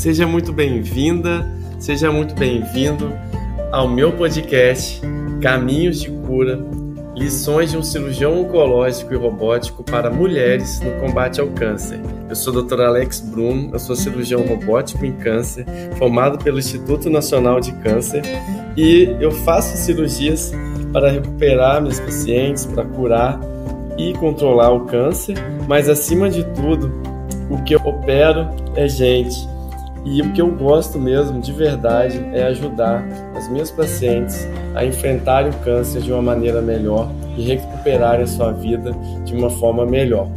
Seja muito bem-vinda, seja muito bem-vindo ao meu podcast Caminhos de Cura, lições de um cirurgião oncológico e robótico para mulheres no combate ao câncer. Eu sou o Dr. Alex Bruno, eu sou cirurgião robótico em câncer, formado pelo Instituto Nacional de Câncer, e eu faço cirurgias para recuperar meus pacientes, para curar e controlar o câncer, mas acima de tudo, o que eu opero é gente. E o que eu gosto mesmo, de verdade, é ajudar as minhas pacientes a enfrentarem o câncer de uma maneira melhor e recuperarem a sua vida de uma forma melhor.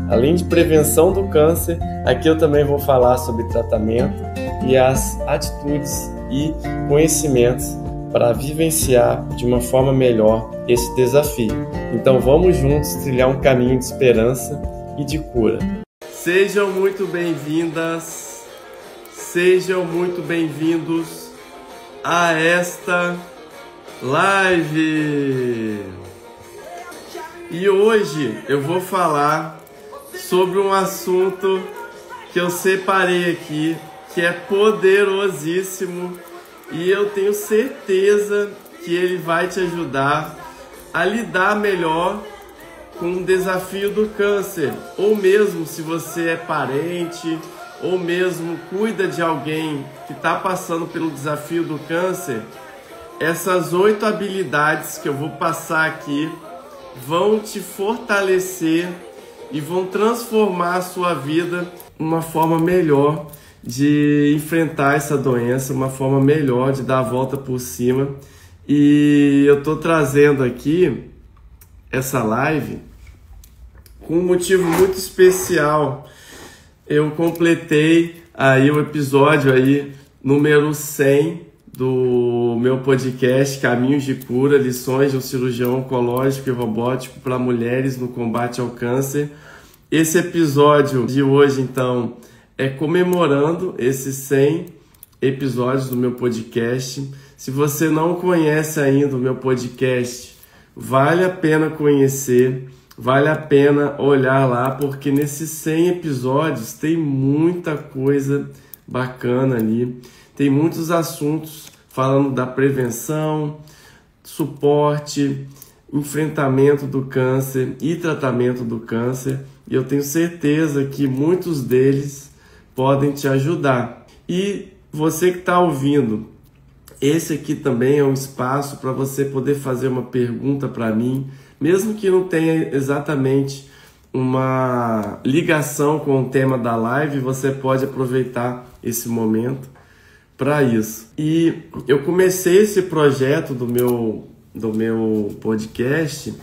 Além de prevenção do câncer, aqui eu também vou falar sobre tratamento e as atitudes e conhecimentos para vivenciar de uma forma melhor esse desafio. Então vamos juntos trilhar um caminho de esperança e de cura. Sejam muito bem-vindas. Sejam muito bem-vindos a esta live. E hoje eu vou falar sobre um assunto que eu separei aqui, que é poderosíssimo, e eu tenho certeza que ele vai te ajudar a lidar melhor com o desafio do câncer, ou mesmo se você é parente, ou mesmo cuida de alguém que está passando pelo desafio do câncer. Essas 8 habilidades que eu vou passar aqui vão te fortalecer e vão transformar a sua vida uma forma melhor de enfrentar essa doença, uma forma melhor de dar a volta por cima. E eu estou trazendo aqui essa live com um motivo muito especial. Eu completei aí o episódio aí número 100 do meu podcast Caminhos de Cura, lições de um cirurgião oncológico e robótico para mulheres no combate ao câncer. Esse episódio de hoje, então, é comemorando esses 100 episódios do meu podcast. Se você não conhece ainda o meu podcast, vale a pena conhecer. Vale a pena olhar lá, porque nesses 100 episódios tem muita coisa bacana ali. Tem muitos assuntos falando da prevenção, suporte, enfrentamento do câncer e tratamento do câncer. E eu tenho certeza que muitos deles podem te ajudar. E você que está ouvindo, esse aqui também é um espaço para você poder fazer uma pergunta para mim, mesmo que não tenha exatamente uma ligação com o tema da live, você pode aproveitar esse momento para isso. E eu comecei esse projeto do meu podcast,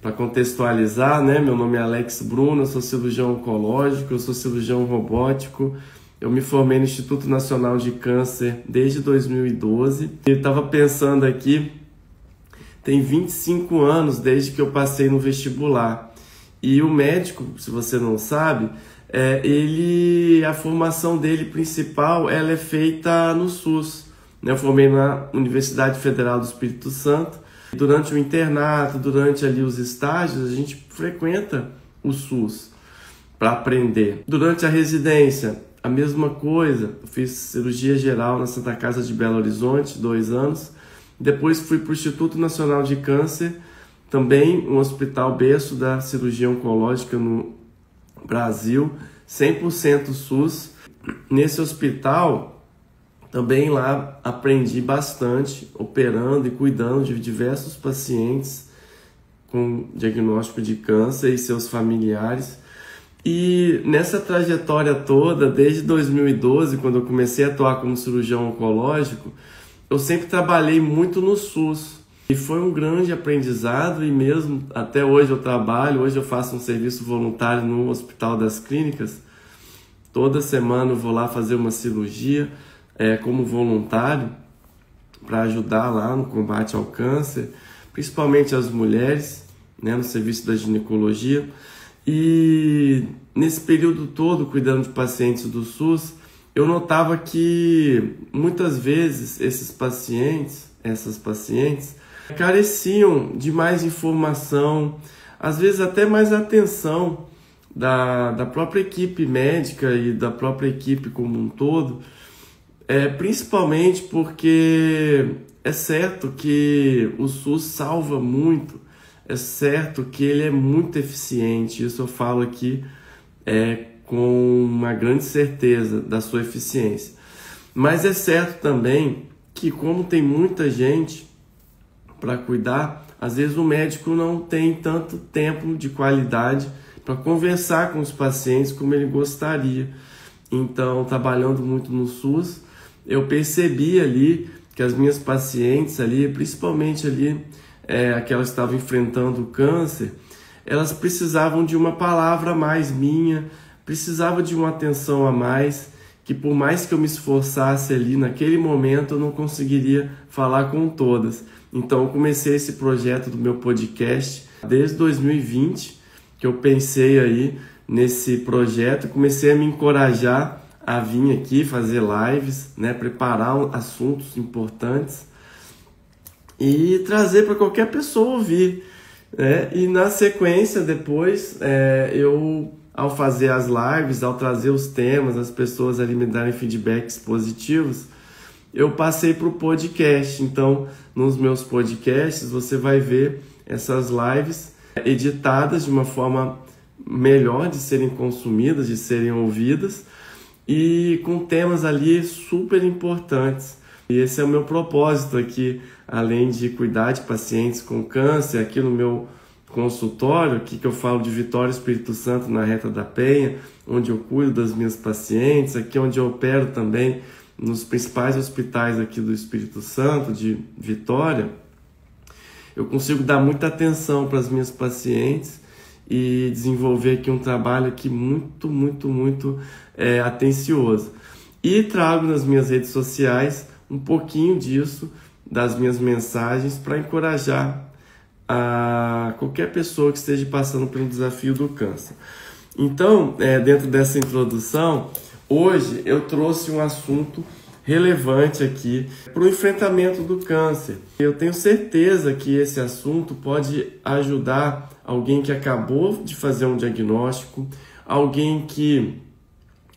para contextualizar, né? Meu nome é Alex Bruno, eu sou cirurgião oncológico, eu sou cirurgião robótico. Eu me formei no Instituto Nacional de Câncer desde 2012. Eu estava pensando aqui, tem 25 anos desde que eu passei no vestibular. E o médico, se você não sabe, a formação dele principal ela é feita no SUS. Eu formei na Universidade Federal do Espírito Santo. Durante o internato, durante ali os estágios, a gente frequenta o SUS para aprender. Durante a residência, a mesma coisa. Eu fiz cirurgia geral na Santa Casa de Belo Horizonte, 2 anos. Depois fui para o Instituto Nacional de Câncer, também um hospital berço da cirurgia oncológica no Brasil, 100% SUS. Nesse hospital, também lá aprendi bastante, operando e cuidando de diversos pacientes com diagnóstico de câncer e seus familiares. E nessa trajetória toda, desde 2012, quando eu comecei a atuar como cirurgião oncológico, eu sempre trabalhei muito no SUS e foi um grande aprendizado, e mesmo até hoje eu trabalho, hoje eu faço um serviço voluntário no Hospital das Clínicas. Toda semana eu vou lá fazer uma cirurgia como voluntário para ajudar lá no combate ao câncer, principalmente as mulheres, né, no serviço da ginecologia. E nesse período todo, cuidando de pacientes do SUS, eu notava que muitas vezes essas pacientes careciam de mais informação, às vezes até mais atenção da própria equipe médica e da própria equipe como um todo, Principalmente porque é certo que o SUS salva muito, é certo que ele é muito eficiente, isso eu falo aqui com uma grande certeza da sua eficiência. Mas é certo também que, como tem muita gente para cuidar, às vezes o médico não tem tanto tempo de qualidade para conversar com os pacientes como ele gostaria. Então, trabalhando muito no SUS, eu percebi ali que as minhas pacientes ali, principalmente ali, aquelas que estavam enfrentando o câncer, elas precisavam de uma palavra a mais minha, precisavam de uma atenção a mais, que por mais que eu me esforçasse ali naquele momento, eu não conseguiria falar com todas. Então eu comecei esse projeto do meu podcast desde 2020, que eu pensei aí nesse projeto, comecei a me encorajar a vir aqui fazer lives, né, preparar assuntos importantes e trazer para qualquer pessoa ouvir, né? E na sequência depois eu, ao fazer as lives, ao trazer os temas, as pessoas ali me darem feedbacks positivos, eu passei para o podcast. Então, nos meus podcasts, você vai ver essas lives editadas de uma forma melhor de serem consumidas, de serem ouvidas, e com temas ali super importantes. E esse é o meu propósito aqui, além de cuidar de pacientes com câncer, aqui no meu consultório, aqui que eu falo de Vitória Espírito Santo, na Reta da Penha, onde eu cuido das minhas pacientes, aqui onde eu opero também nos principais hospitais aqui do Espírito Santo, de Vitória, eu consigo dar muita atenção para as minhas pacientes e desenvolver aqui um trabalho aqui muito atencioso. E trago nas minhas redes sociais um pouquinho disso, das minhas mensagens, para encorajar a qualquer pessoa que esteja passando pelo desafio do câncer. Então, dentro dessa introdução, hoje eu trouxe um assunto relevante aqui para o enfrentamento do câncer. Eu tenho certeza que esse assunto pode ajudar alguém que acabou de fazer um diagnóstico, alguém que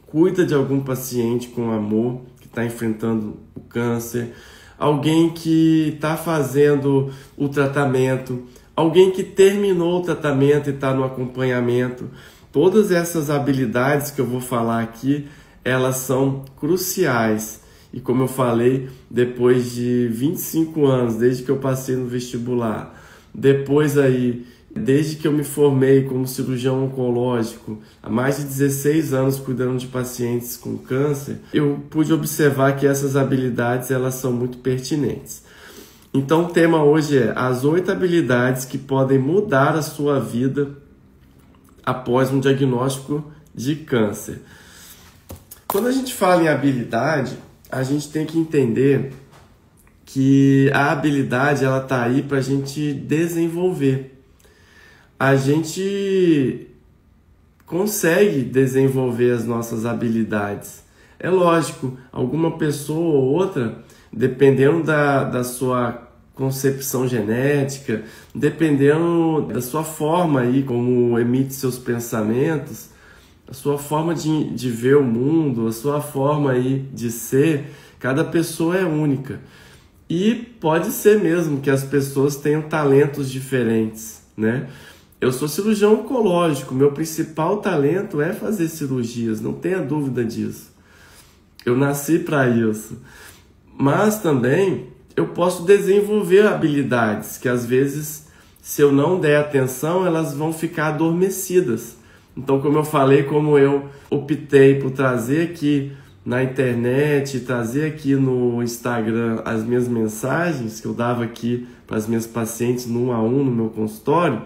cuida de algum paciente com amor, que está enfrentando o câncer, alguém que está fazendo o tratamento, alguém que terminou o tratamento e está no acompanhamento. Todas essas habilidades que eu vou falar aqui, elas são cruciais. E como eu falei, depois de 25 anos, desde que eu passei no vestibular, depois aí, desde que eu me formei como cirurgião oncológico, há mais de 16 anos cuidando de pacientes com câncer, eu pude observar que essas habilidades elas são muito pertinentes. Então o tema hoje é as 8 habilidades que podem mudar a sua vida após um diagnóstico de câncer. Quando a gente fala em habilidade, a gente tem que entender que a habilidade ela está aí para a gente desenvolver. A gente consegue desenvolver as nossas habilidades. É lógico, alguma pessoa ou outra, dependendo da sua concepção genética, dependendo da sua forma aí, como emite seus pensamentos, a sua forma de ver o mundo, a sua forma aí de ser, cada pessoa é única. E pode ser mesmo que as pessoas tenham talentos diferentes, né? Eu sou cirurgião oncológico, meu principal talento é fazer cirurgias, não tenha dúvida disso. Eu nasci para isso. Mas também eu posso desenvolver habilidades que às vezes, se eu não der atenção, elas vão ficar adormecidas. Então, como eu falei, como eu optei por trazer aqui na internet, trazer aqui no Instagram as minhas mensagens que eu dava aqui para as minhas pacientes no 1 a 1 no meu consultório,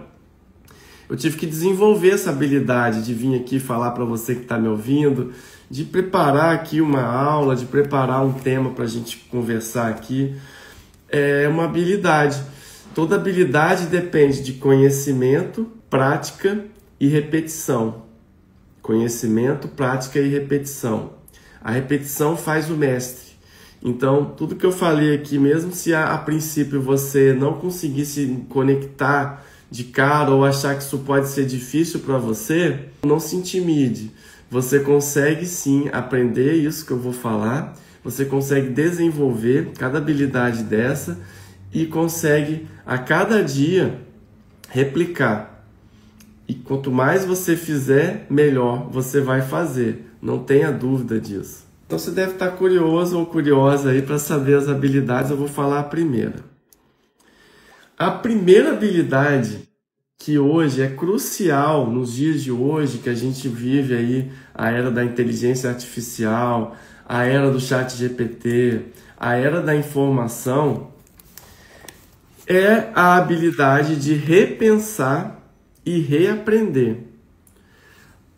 eu tive que desenvolver essa habilidade de vir aqui falar para você que está me ouvindo, de preparar aqui uma aula, de preparar um tema para a gente conversar aqui. É uma habilidade. Toda habilidade depende de conhecimento, prática e repetição. Conhecimento, prática e repetição. A repetição faz o mestre. Então, tudo que eu falei aqui, mesmo se a princípio você não conseguir se conectar de cara ou achar que isso pode ser difícil para você, não se intimide. Você consegue sim aprender isso que eu vou falar. você consegue desenvolver cada habilidade dessa e consegue a cada dia replicar. E quanto mais você fizer, melhor você vai fazer. Não tenha dúvida disso. Então você deve estar curioso ou curiosa aí para saber as habilidades. Eu vou falar a primeira. A primeira habilidade que hoje é crucial nos dias de hoje, que a gente vive aí a era da inteligência artificial, a era do chat GPT, a era da informação, é a habilidade de repensar e reaprender.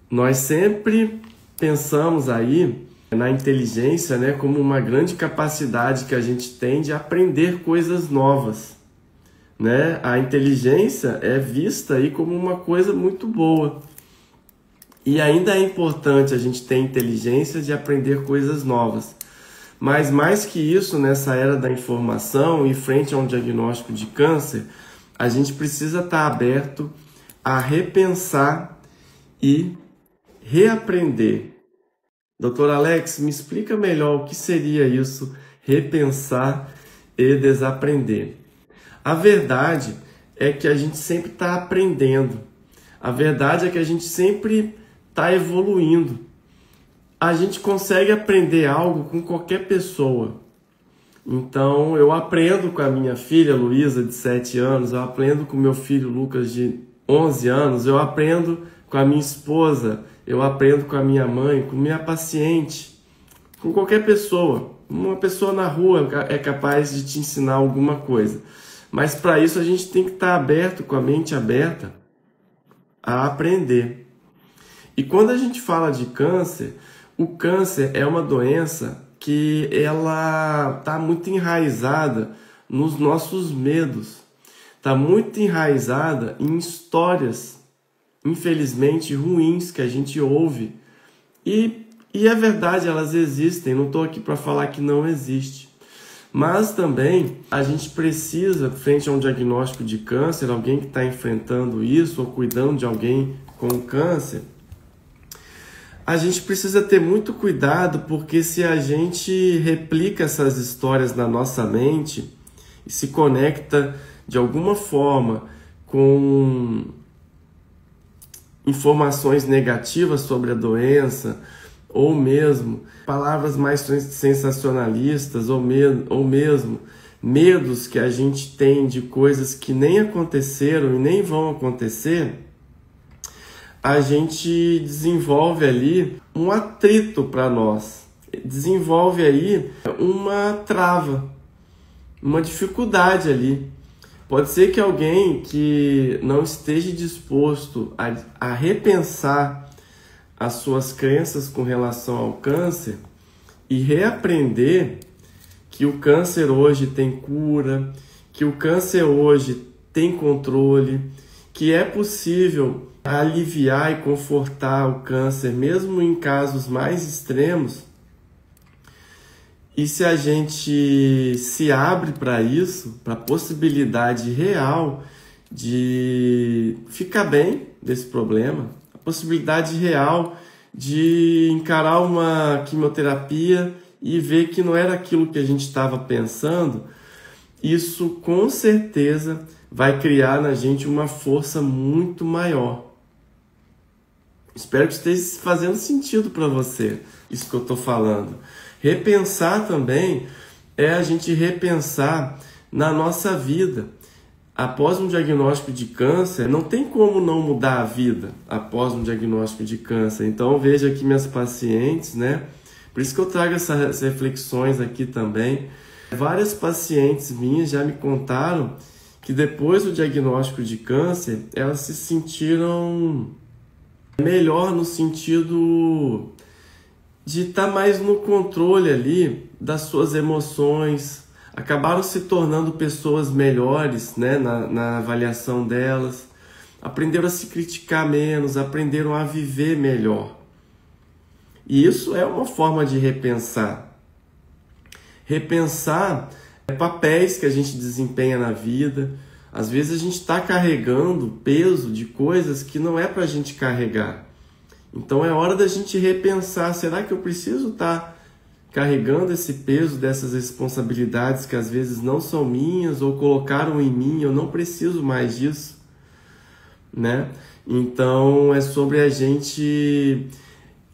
Nós sempre pensamos aí na inteligência, né, como uma grande capacidade que a gente tem de aprender coisas novas, né? A inteligência é vista aí como uma coisa muito boa. E ainda é importante a gente ter inteligência de aprender coisas novas. Mas mais que isso, nessa era da informação e frente a um diagnóstico de câncer, a gente precisa estar aberto a repensar e reaprender. Doutor Alex, me explica melhor o que seria isso, repensar e desaprender. A verdade é que a gente sempre está aprendendo. A verdade é que a gente sempre está evoluindo. A gente consegue aprender algo com qualquer pessoa. Então, eu aprendo com a minha filha Luísa, de 7 anos, eu aprendo com meu filho Lucas, de 11 anos, eu aprendo com a minha esposa, eu aprendo com a minha mãe, com minha paciente, com qualquer pessoa. Uma pessoa na rua é capaz de te ensinar alguma coisa. Mas para isso a gente tem que estar aberto, com a mente aberta, a aprender. E quando a gente fala de câncer, o câncer é uma doença que ela está muito enraizada nos nossos medos. Está muito enraizada em histórias, infelizmente, ruins que a gente ouve. E é verdade, elas existem, não estou aqui para falar que não existe. Mas também a gente precisa, frente a um diagnóstico de câncer, alguém que está enfrentando isso ou cuidando de alguém com câncer, a gente precisa ter muito cuidado, porque se a gente replica essas histórias na nossa mente e se conecta de alguma forma com informações negativas sobre a doença, ou mesmo palavras mais sensacionalistas, ou mesmo medos que a gente tem de coisas que nem aconteceram e nem vão acontecer, a gente desenvolve ali um atrito para nós, desenvolve aí uma trava, uma dificuldade ali. Pode ser que alguém que não esteja disposto a repensar as suas crenças com relação ao câncer e reaprender que o câncer hoje tem cura, que o câncer hoje tem controle, que é possível aliviar e confortar o câncer mesmo em casos mais extremos. E se a gente se abre para isso, para a possibilidade real de ficar bem desse problema, a possibilidade real de encarar uma quimioterapia e ver que não era aquilo que a gente estava pensando, isso com certeza vai criar na gente uma força muito maior. Espero que esteja fazendo sentido para você, isso que eu estou falando. Repensar também é a gente repensar na nossa vida. Após um diagnóstico de câncer, não tem como não mudar a vida após um diagnóstico de câncer. Então, veja aqui minhas pacientes, né? Por isso que eu trago essas reflexões aqui também. Várias pacientes minhas já me contaram que depois do diagnóstico de câncer, elas se sentiram melhor no sentido de estar mais no controle ali das suas emoções, acabaram se tornando pessoas melhores, né, na avaliação delas, aprenderam a se criticar menos, aprenderam a viver melhor. E isso é uma forma de repensar. Repensar papéis que a gente desempenha na vida. Às vezes a gente está carregando peso de coisas que não é para a gente carregar. Então é hora da gente repensar, será que eu preciso estar carregando esse peso dessas responsabilidades que às vezes não são minhas ou colocaram em mim, eu não preciso mais disso, né? Então é sobre a gente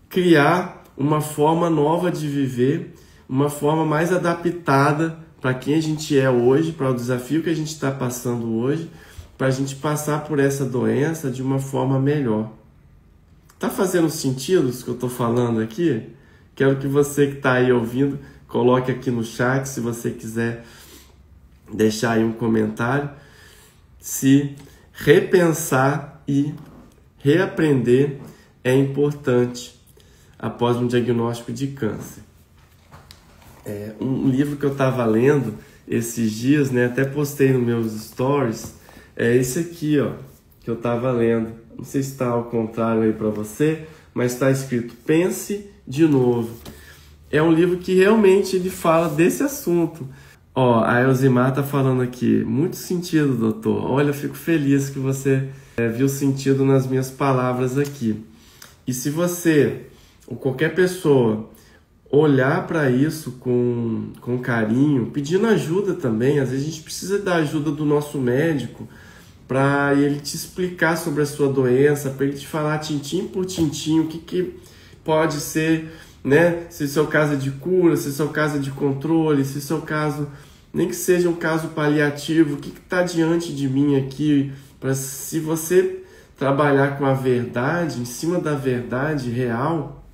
criar uma forma nova de viver, uma forma mais adaptada para quem a gente é hoje, para o desafio que a gente está passando hoje, para a gente passar por essa doença de uma forma melhor. Tá fazendo sentido isso que eu estou falando aqui? Quero que você que está aí ouvindo, coloque aqui no chat, se você quiser deixar aí um comentário, se repensar e reaprender é importante após um diagnóstico de câncer. Um livro que eu estava lendo esses dias, né, até postei nos meus stories, é esse aqui, ó, que eu estava lendo. Não sei se está ao contrário aí para você, mas está escrito Pense de Novo. É um livro que realmente ele fala desse assunto. Ó, a Elzimar tá falando aqui, muito sentido, doutor. Olha, eu fico feliz que você viu sentido nas minhas palavras aqui. E se você, ou qualquer pessoa, olhar para isso com carinho, pedindo ajuda também, às vezes a gente precisa da ajuda do nosso médico para ele te explicar sobre a sua doença, para ele te falar tintim por tintim o que pode ser, né? Se seu caso é de cura, se seu caso é de controle, se seu caso, nem que seja um caso paliativo, o que está diante de mim aqui, para se você trabalhar com a verdade, em cima da verdade real,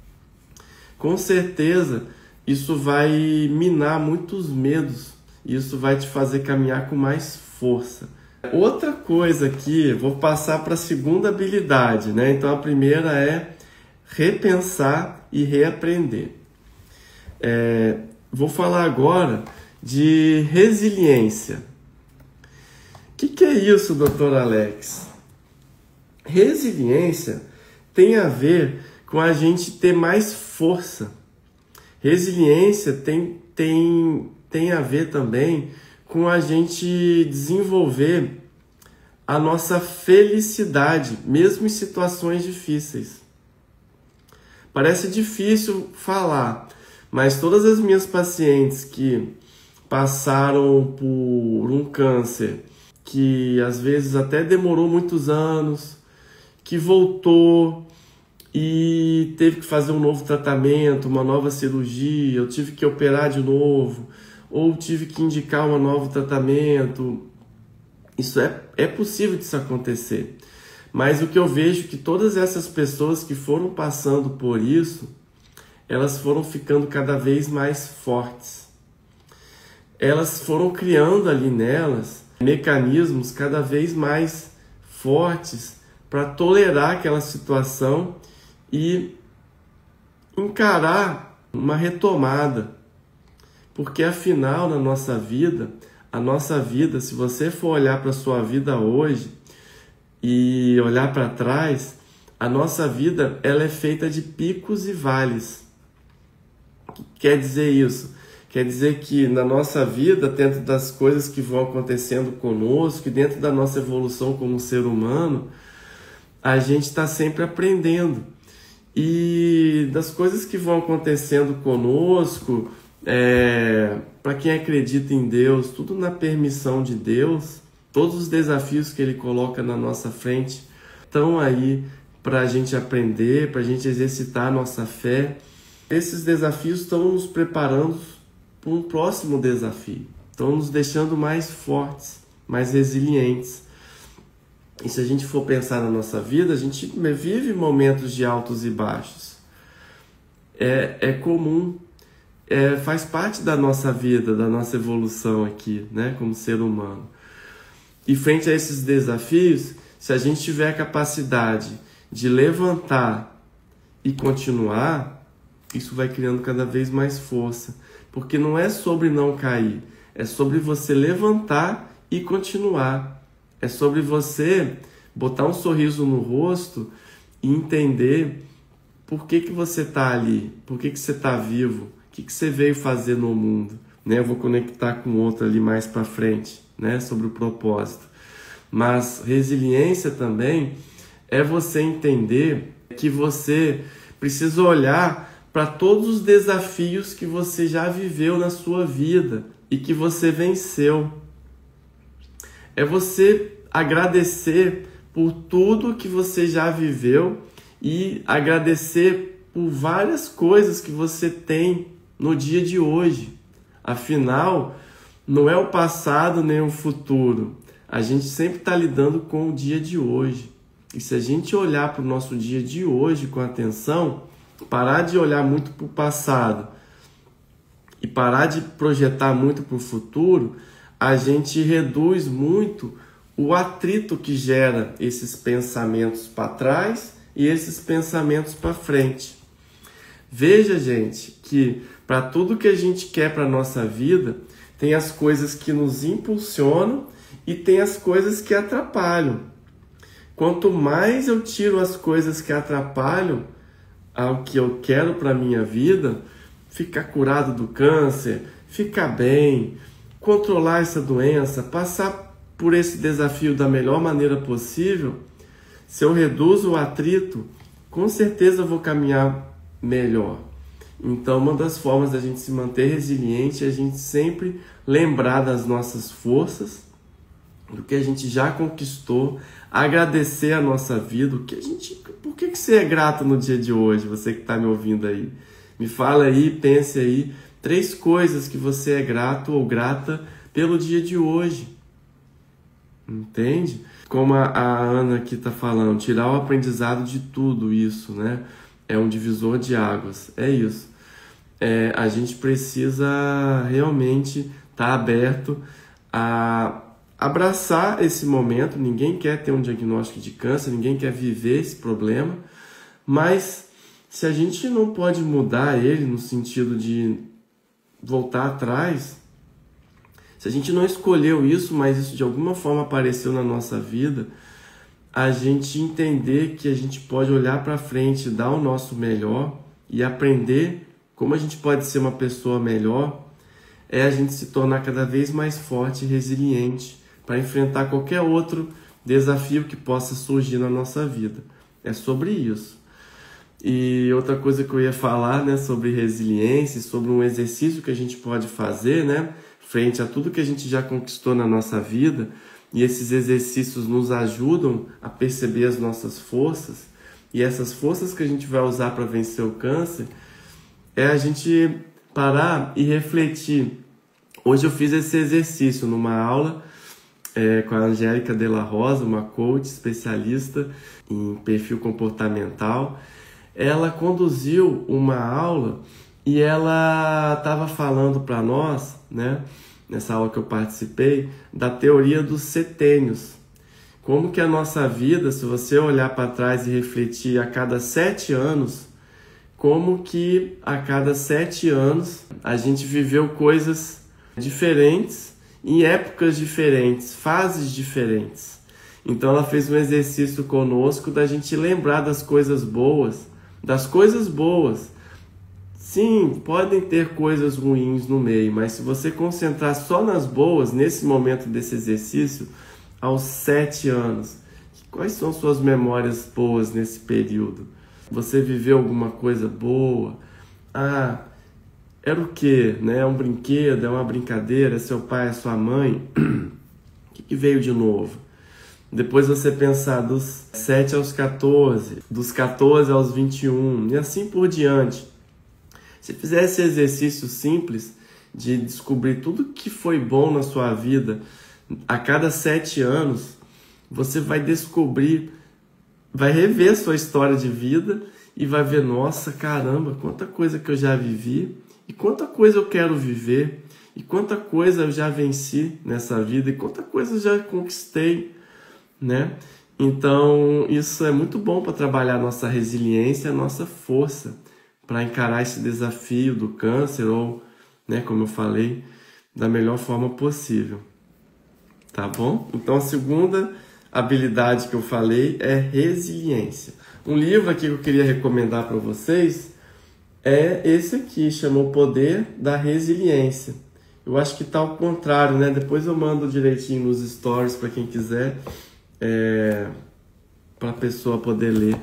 com certeza isso vai minar muitos medos, isso vai te fazer caminhar com mais força. Outra coisa aqui, vou passar para a segunda habilidade, né? Então a primeira é repensar e reaprender. Vou falar agora de resiliência. O que é isso, doutor Alex? Resiliência tem a ver com a gente ter mais força. Resiliência tem a ver também com a gente desenvolver a nossa felicidade, mesmo em situações difíceis. Parece difícil falar, mas todas as minhas pacientes que passaram por um câncer, que às vezes até demorou muitos anos, que voltou e teve que fazer um novo tratamento, uma nova cirurgia, eu tive que operar de novo, ou tive que indicar um novo tratamento. Isso é possível disso acontecer. Mas o que eu vejo é que todas essas pessoas que foram passando por isso, elas foram ficando cada vez mais fortes. Elas foram criando ali nelas mecanismos cada vez mais fortes para tolerar aquela situação e encarar uma retomada. Porque afinal, na nossa vida, a nossa vida, se você for olhar para a sua vida hoje e olhar para trás, a nossa vida ela é feita de picos e vales. O que quer dizer isso? Quer dizer que na nossa vida, dentro das coisas que vão acontecendo conosco, e dentro da nossa evolução como ser humano, a gente está sempre aprendendo. E das coisas que vão acontecendo conosco, para quem acredita em Deus, tudo na permissão de Deus, todos os desafios que Ele coloca na nossa frente estão aí para a gente aprender, para a gente exercitar a nossa fé. Esses desafios estão nos preparando para um próximo desafio, estão nos deixando mais fortes, mais resilientes. E se a gente for pensar na nossa vida, a gente vive momentos de altos e baixos. É comum, faz parte da nossa vida, da nossa evolução aqui, né, como ser humano. E frente a esses desafios, se a gente tiver a capacidade de levantar e continuar, isso vai criando cada vez mais força. Porque não é sobre não cair, é sobre você levantar e continuar. É sobre você botar um sorriso no rosto e entender por que você está ali, por que você está vivo, o que você veio fazer no mundo. Né? Eu vou conectar com outro ali mais para frente, né? Sobre o propósito. Mas resiliência também é você entender que você precisa olhar para todos os desafios que você já viveu na sua vida e que você venceu. É você agradecer por tudo que você já viveu e agradecer por várias coisas que você tem no dia de hoje. Afinal, não é o passado nem o futuro. A gente sempre está lidando com o dia de hoje. E se a gente olhar para o nosso dia de hoje com atenção, parar de olhar muito para o passado e parar de projetar muito para o futuro, a gente reduz muito o atrito que gera esses pensamentos para trás e esses pensamentos para frente. Veja, gente, que para tudo que a gente quer para a nossa vida, tem as coisas que nos impulsionam e tem as coisas que atrapalham. Quanto mais eu tiro as coisas que atrapalham ao que eu quero para a minha vida, ficar curado do câncer, ficar bem, controlar essa doença, passar por esse desafio da melhor maneira possível, se eu reduzo o atrito, com certeza eu vou caminhar melhor. Então, uma das formas da gente se manter resiliente é a gente sempre lembrar das nossas forças, do que a gente já conquistou, agradecer a nossa vida. Por que você é grato no dia de hoje, você que está me ouvindo aí? Me fala aí, pense aí, 3 coisas que você é grato ou grata pelo dia de hoje. Entende? Como a Ana aqui está falando, tirar o aprendizado de tudo isso, né? É um divisor de águas, é isso. A gente precisa realmente estar aberto a abraçar esse momento. Ninguém quer ter um diagnóstico de câncer, ninguém quer viver esse problema, mas se a gente não pode mudar ele no sentido de voltar atrás, se a gente não escolheu isso, mas isso de alguma forma apareceu na nossa vida, a gente entender que a gente pode olhar para frente, dar o nosso melhor e aprender como a gente pode ser uma pessoa melhor, é a gente se tornar cada vez mais forte e resiliente para enfrentar qualquer outro desafio que possa surgir na nossa vida. É sobre isso. E outra coisa que eu ia falar, né, sobre resiliência, sobre um exercício que a gente pode fazer, né, frente a tudo que a gente já conquistou na nossa vida, e esses exercícios nos ajudam a perceber as nossas forças, e essas forças que a gente vai usar para vencer o câncer, é a gente parar e refletir. Hoje eu fiz esse exercício numa aula com a Angélica de la Rosa, uma coach especialista em perfil comportamental. Ela conduziu uma aula e ela estava falando para nós, né, nessa aula que eu participei, da teoria dos setênios. Como que a nossa vida, se você olhar para trás e refletir a cada 7 anos, como que a cada 7 anos a gente viveu coisas diferentes, em épocas diferentes, fases diferentes. Então ela fez um exercício conosco da gente lembrar das coisas boas, Sim, podem ter coisas ruins no meio, mas se você concentrar só nas boas, nesse momento desse exercício, aos 7 anos, quais são suas memórias boas nesse período? Você viveu alguma coisa boa? Era o quê? Né? É um brinquedo, é uma brincadeira, é seu pai, é sua mãe? O que veio de novo? Depois você pensar dos 7 aos 14, dos 14 aos 21 e assim por diante. Se fizer esse exercício simples de descobrir tudo que foi bom na sua vida a cada 7 anos, você vai descobrir, vai rever sua história de vida e vai ver, nossa, caramba, quanta coisa que eu já vivi e quanta coisa eu quero viver e quanta coisa eu já venci nessa vida e quanta coisa eu já conquistei, né? Então, isso é muito bom para trabalhar a nossa resiliência, a nossa força para encarar esse desafio do câncer ou, né, como eu falei, da melhor forma possível. Tá bom? Então, a segunda habilidade que eu falei é resiliência. Um livro aqui que eu queria recomendar para vocês é esse aqui, chama O Poder da Resiliência. Eu acho que tá ao contrário, né? Depois eu mando direitinho nos stories para quem quiser, para a pessoa poder ler,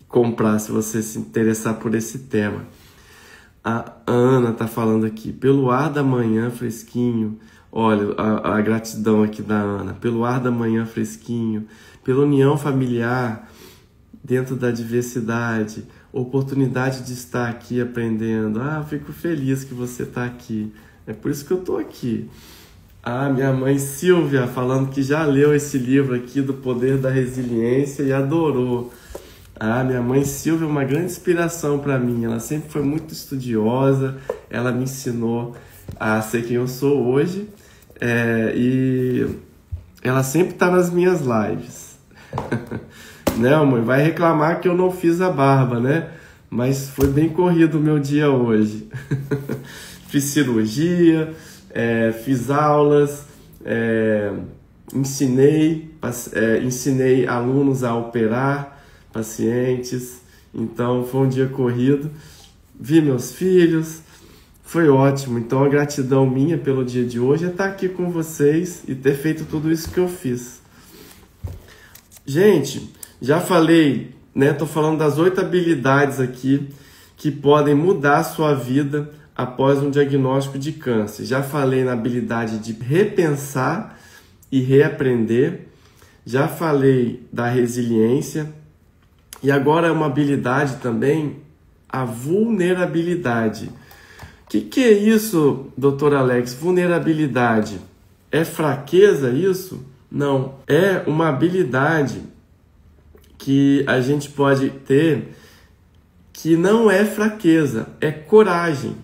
comprar, se você se interessar por esse tema. A Ana tá falando aqui, pelo ar da manhã fresquinho. Olha a gratidão aqui da Ana. Pelo ar da manhã fresquinho, pela união familiar dentro da diversidade, oportunidade de estar aqui aprendendo. Fico feliz que você está aqui. É por isso que eu estou aqui. Minha mãe Silvia falando que já leu esse livro aqui do Poder da Resiliência e adorou. Minha mãe Silvia é uma grande inspiração para mim. Ela sempre foi muito estudiosa, ela me ensinou a ser quem eu sou hoje. E ela sempre está nas minhas lives. Né, mãe? Vai reclamar que eu não fiz a barba, né? Mas foi bem corrido o meu dia hoje. Fiz cirurgia, fiz aulas, ensinei alunos a operar pacientes. Então foi um dia corrido. Vi meus filhos, foi ótimo. Então a gratidão minha pelo dia de hoje é estar aqui com vocês e ter feito tudo isso que eu fiz. Gente, já falei, né? Tô falando das 8 habilidades aqui que podem mudar a sua vida após um diagnóstico de câncer. Já falei na habilidade de repensar e reaprender. Já falei da resiliência. E agora é uma habilidade também, a vulnerabilidade. O que é isso, Dr. Alex? Vulnerabilidade. É fraqueza isso? Não. É uma habilidade que a gente pode ter que não é fraqueza, é coragem.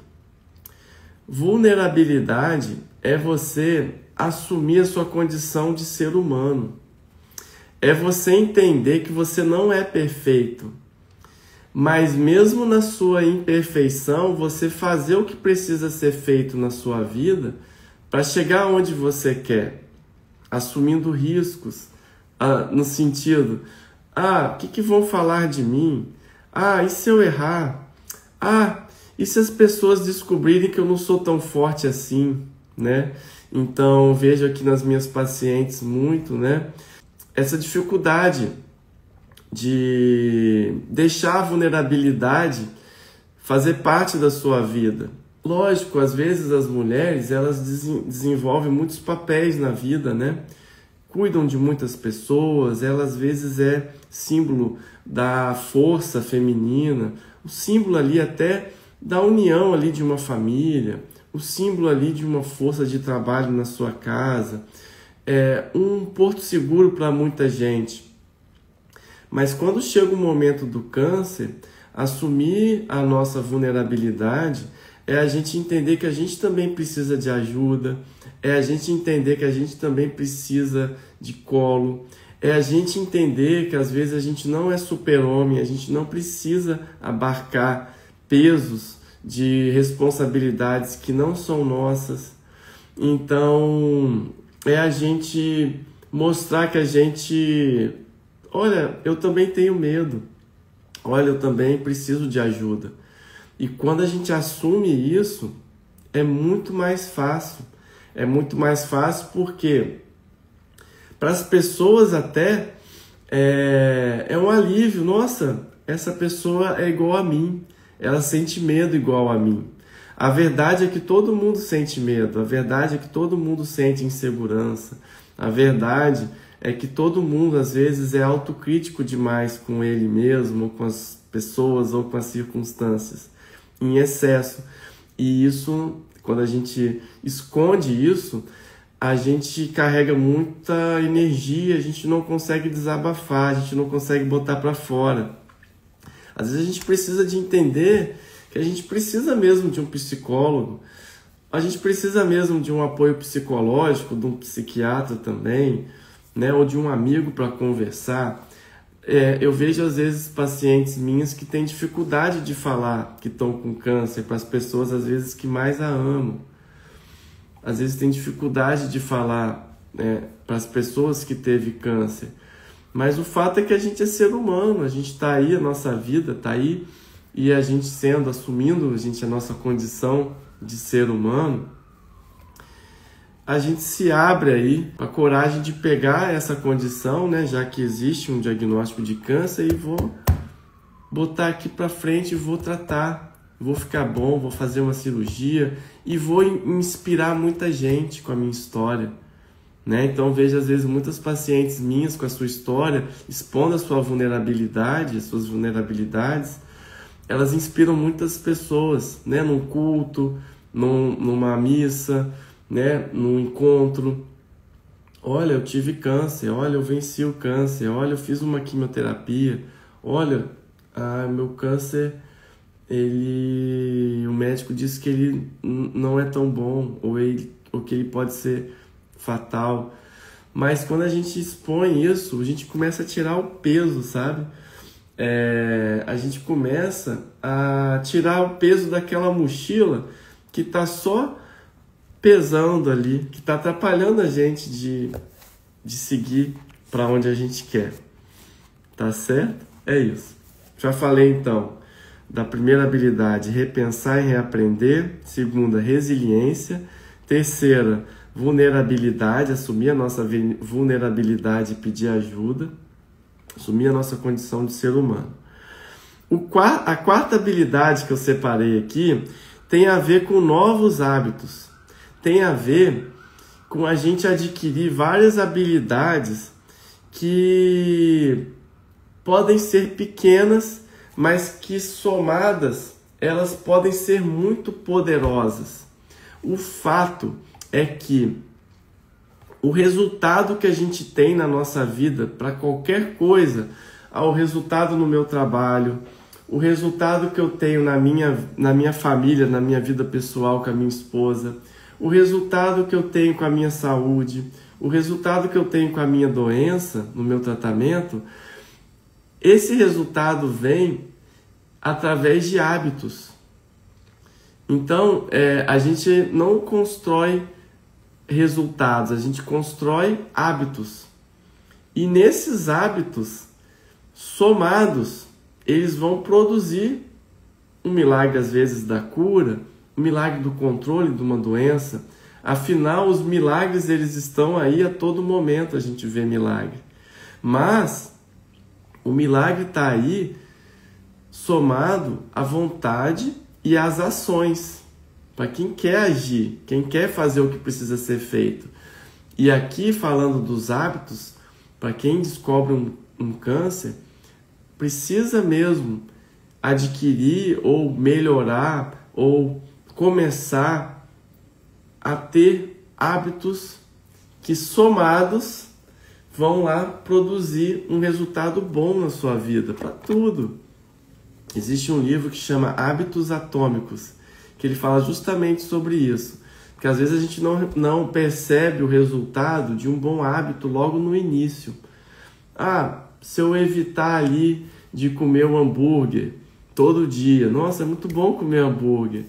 Vulnerabilidade é você assumir a sua condição de ser humano. É você entender que você não é perfeito, mas mesmo na sua imperfeição, você fazer o que precisa ser feito na sua vida para chegar onde você quer, assumindo riscos, no sentido, o que vão falar de mim? E se eu errar? E se as pessoas descobrirem que eu não sou tão forte assim, né? Então, vejo aqui nas minhas pacientes muito, né? Essa dificuldade de deixar a vulnerabilidade fazer parte da sua vida. Lógico, às vezes as mulheres, elas desenvolvem muitos papéis na vida, né? Cuidam de muitas pessoas, ela às vezes é símbolo da força feminina, o símbolo ali até da união ali de uma família, o símbolo ali de uma força de trabalho na sua casa, um porto seguro para muita gente. Mas quando chega o momento do câncer, assumir a nossa vulnerabilidade é a gente entender que a gente também precisa de ajuda, é a gente entender que a gente também precisa de colo, é a gente entender que às vezes a gente não é super-homem, a gente não precisa abarcar pesos de responsabilidades que não são nossas. Então, é a gente mostrar que a gente, olha, eu também tenho medo, olha, eu também preciso de ajuda. E quando a gente assume isso, é muito mais fácil. É muito mais fácil porque para as pessoas até é um alívio. Nossa, essa pessoa é igual a mim, ela sente medo igual a mim. A verdade é que todo mundo sente medo, a verdade é que todo mundo sente insegurança, a verdade é que todo mundo às vezes é autocrítico demais com ele mesmo, ou com as pessoas, ou com as circunstâncias, em excesso. E isso, quando a gente esconde isso, a gente carrega muita energia, a gente não consegue desabafar, a gente não consegue botar para fora. Às vezes a gente precisa de entender que a gente precisa mesmo de um psicólogo, a gente precisa mesmo de um apoio psicológico, de um psiquiatra também, né, ou de um amigo para conversar. Eu vejo às vezes pacientes minhas que têm dificuldade de falar que estão com câncer para as pessoas às vezes que mais a amam. Às vezes tem dificuldade de falar para as pessoas que teve câncer. Mas o fato é que a gente é ser humano, a gente está aí, a nossa vida está aí, e a gente assumindo a nossa condição de ser humano, a gente se abre aí com a coragem de pegar essa condição, né, já que existe um diagnóstico de câncer, e vou botar aqui para frente e vou tratar vou ficar bom, vou fazer uma cirurgia e vou inspirar muita gente com a minha história, né? Então vejo às vezes muitas pacientes minhas com a sua história, expondo a sua vulnerabilidade, as suas vulnerabilidades, elas inspiram muitas pessoas, né? Num culto, numa missa, né? Num encontro. Olha, eu tive câncer, olha, eu venci o câncer, olha, eu fiz uma quimioterapia, olha, meu câncer, o médico disse que ele não é tão bom, ou que ele pode ser fatal. Mas quando a gente expõe isso, a gente começa a tirar o peso, sabe? A gente começa a tirar o peso daquela mochila que está só pesando ali, que está atrapalhando a gente de seguir para onde a gente quer. Tá certo? É isso. Já falei então da primeira habilidade, repensar e reaprender. Segunda, resiliência. Terceira, vulnerabilidade, assumir a nossa vulnerabilidade e pedir ajuda. Assumir a nossa condição de ser humano. A quarta habilidade que eu separei aqui tem a ver com novos hábitos. Tem a ver com a gente adquirir várias habilidades que podem ser pequenas, mas que somadas elas podem ser muito poderosas. O fato é que o resultado que a gente tem na nossa vida para qualquer coisa, o resultado no meu trabalho, o resultado que eu tenho na minha família, na minha vida pessoal com a minha esposa, o resultado que eu tenho com a minha saúde, o resultado que eu tenho com a minha doença, no meu tratamento, esse resultado vem através de hábitos. Então, a gente não constrói resultados, a gente constrói hábitos. E nesses hábitos, somados, eles vão produzir um milagre, às vezes, da cura, o milagre do controle de uma doença. Afinal, os milagres eles estão aí a todo momento, a gente vê milagre. Mas o milagre está aí somado à vontade e às ações. Para quem quer agir, quem quer fazer o que precisa ser feito. E aqui, falando dos hábitos, para quem descobre um câncer, precisa mesmo adquirir ou melhorar ou começar a ter hábitos que somados vão lá produzir um resultado bom na sua vida, para tudo. Existe um livro que chama Hábitos Atômicos, que ele fala justamente sobre isso. Porque às vezes a gente não percebe o resultado de um bom hábito logo no início. Se eu evitar ali de comer um hambúrguer todo dia, nossa, é muito bom comer hambúrguer.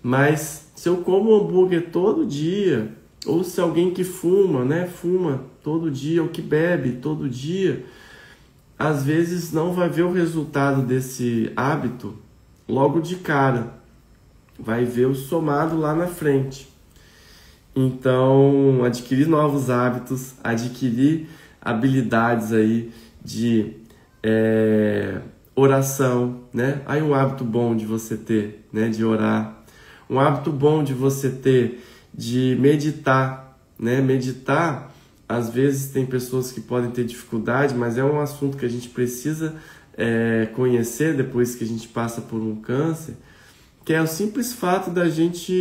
Mas se eu como hambúrguer todo dia, ou se alguém que fuma, fuma todo dia, ou que bebe todo dia, às vezes não vai ver o resultado desse hábito logo de cara. Vai ver o somado lá na frente. Então, adquirir novos hábitos, adquirir habilidades aí de oração, né? Aí um hábito bom de você ter, né? De orar. Um hábito bom de você ter de meditar, né? Meditar, às vezes tem pessoas que podem ter dificuldade, mas é um assunto que a gente precisa conhecer depois que a gente passa por um câncer, que é o simples fato da gente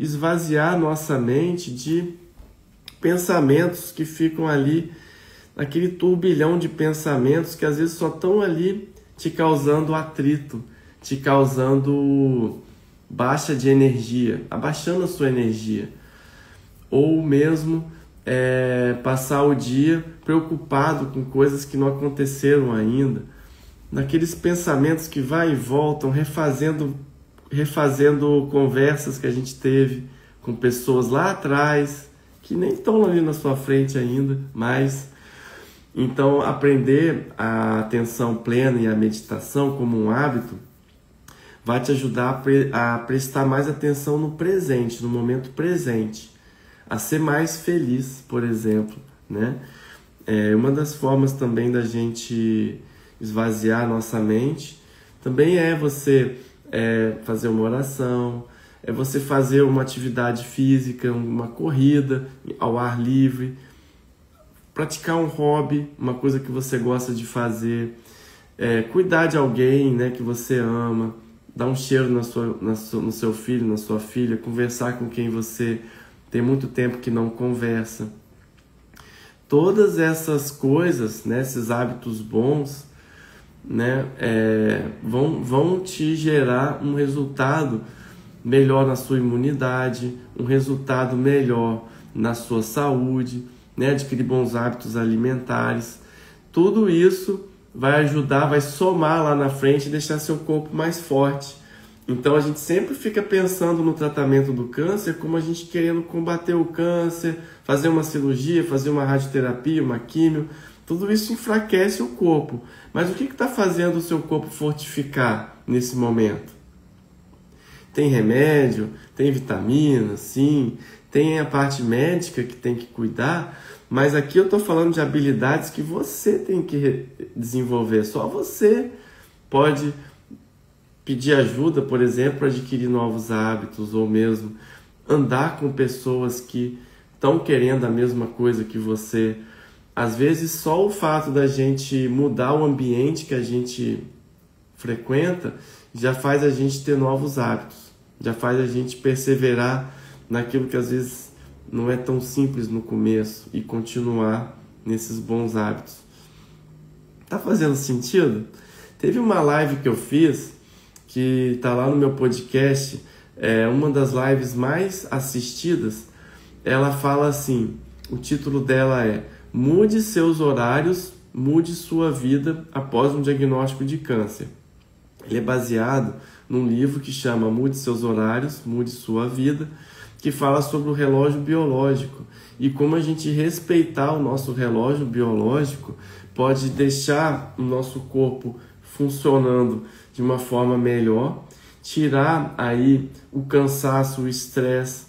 esvaziar nossa mente de pensamentos que ficam ali, aquele turbilhão de pensamentos que às vezes só estão ali te causando atrito, te causando baixa de energia, abaixando a sua energia. Ou mesmo passar o dia preocupado com coisas que não aconteceram ainda, naqueles pensamentos que vai e voltam, refazendo conversas que a gente teve com pessoas lá atrás, que nem estão ali na sua frente ainda, mas... Então, aprender a atenção plena e a meditação como um hábito vai te ajudar a prestar mais atenção no presente, no momento presente, a ser mais feliz, por exemplo, né? Uma das formas também da gente esvaziar a nossa mente também é você é fazer uma oração, é você fazer uma atividade física, uma corrida ao ar livre, praticar um hobby, uma coisa que você gosta de fazer, cuidar de alguém, né, que você ama, dar um cheiro no seu filho, na sua filha, conversar com quem você tem muito tempo que não conversa. Todas essas coisas, né, esses hábitos bons, né, vão te gerar um resultado melhor na sua imunidade, um resultado melhor na sua saúde, né, adquirir bons hábitos alimentares. Tudo isso vai ajudar, vai somar lá na frente e deixar seu corpo mais forte. Então a gente sempre fica pensando no tratamento do câncer como a gente querendo combater o câncer, fazer uma cirurgia, fazer uma radioterapia, uma químio. Tudo isso enfraquece o corpo. Mas o que está fazendo o seu corpo fortificar nesse momento? Tem remédio, tem vitamina, sim, tem a parte médica que tem que cuidar, mas aqui eu estou falando de habilidades que você tem que desenvolver. Só você pode pedir ajuda, por exemplo, para adquirir novos hábitos, ou mesmo andar com pessoas que estão querendo a mesma coisa que você. Às vezes só o fato da gente mudar o ambiente que a gente frequenta já faz a gente ter novos hábitos, já faz a gente perseverar naquilo que às vezes não é tão simples no começo e continuar nesses bons hábitos. Tá fazendo sentido? Teve uma live que eu fiz, que tá lá no meu podcast, uma das lives mais assistidas. Ela fala assim, o título dela é Mude seus horários, mude sua vida após um diagnóstico de câncer. Ele é baseado num livro que chama Mude seus horários, mude sua vida, que fala sobre o relógio biológico e como a gente respeitar o nosso relógio biológico pode deixar o nosso corpo funcionando de uma forma melhor, tirar aí o cansaço, o estresse.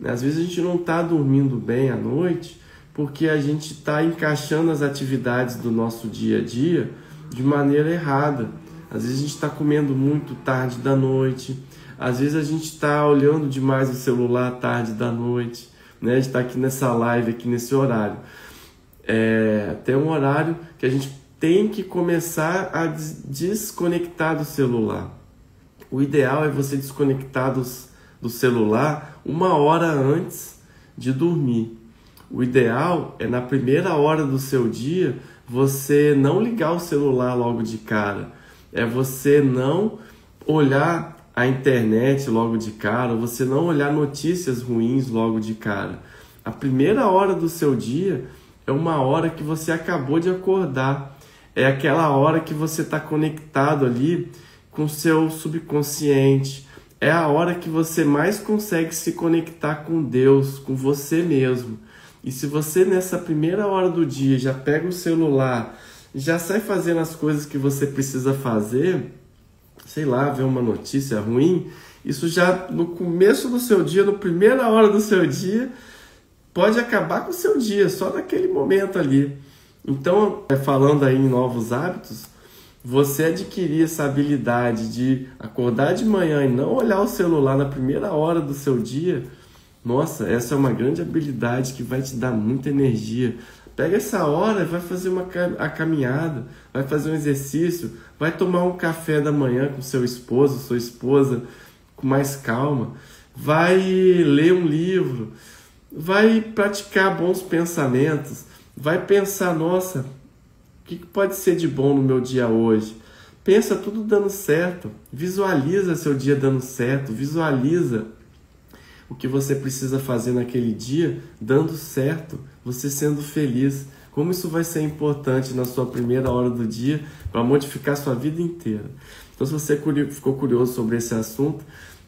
Às vezes a gente não está dormindo bem à noite porque a gente está encaixando as atividades do nosso dia a dia de maneira errada. Às vezes a gente está comendo muito tarde da noite, às vezes a gente está olhando demais o celular tarde da noite, né? A gente está aqui nessa live, aqui nesse horário. Tem um horário que a gente tem que começar a desconectar do celular. O ideal é você desconectar do celular 1 hora antes de dormir. O ideal é na primeira hora do seu dia você não ligar o celular logo de cara. É você não olhar a internet logo de cara, você não olhar notícias ruins logo de cara. A primeira hora do seu dia é uma hora que você acabou de acordar. É aquela hora que você está conectado ali com o seu subconsciente. É a hora que você mais consegue se conectar com Deus, com você mesmo. E se você nessa primeira hora do dia já pega o celular, já sai fazendo as coisas que você precisa fazer, sei lá, ver uma notícia ruim, isso já no começo do seu dia, na primeira hora do seu dia, pode acabar com o seu dia, só naquele momento ali. Então, falando aí em novos hábitos, você adquirir essa habilidade de acordar de manhã e não olhar o celular na primeira hora do seu dia, nossa, essa é uma grande habilidade que vai te dar muita energia. Pega essa hora e vai fazer a caminhada, vai fazer um exercício, vai tomar um café da manhã com seu esposo, sua esposa, com mais calma, vai ler um livro, vai praticar bons pensamentos, vai pensar, nossa, o que pode ser de bom no meu dia hoje? Pensa tudo dando certo, visualiza seu dia dando certo, visualiza o que você precisa fazer naquele dia dando certo, você sendo feliz. Como isso vai ser importante na sua primeira hora do dia para modificar sua vida inteira. Então, se você ficou curioso sobre esse assunto,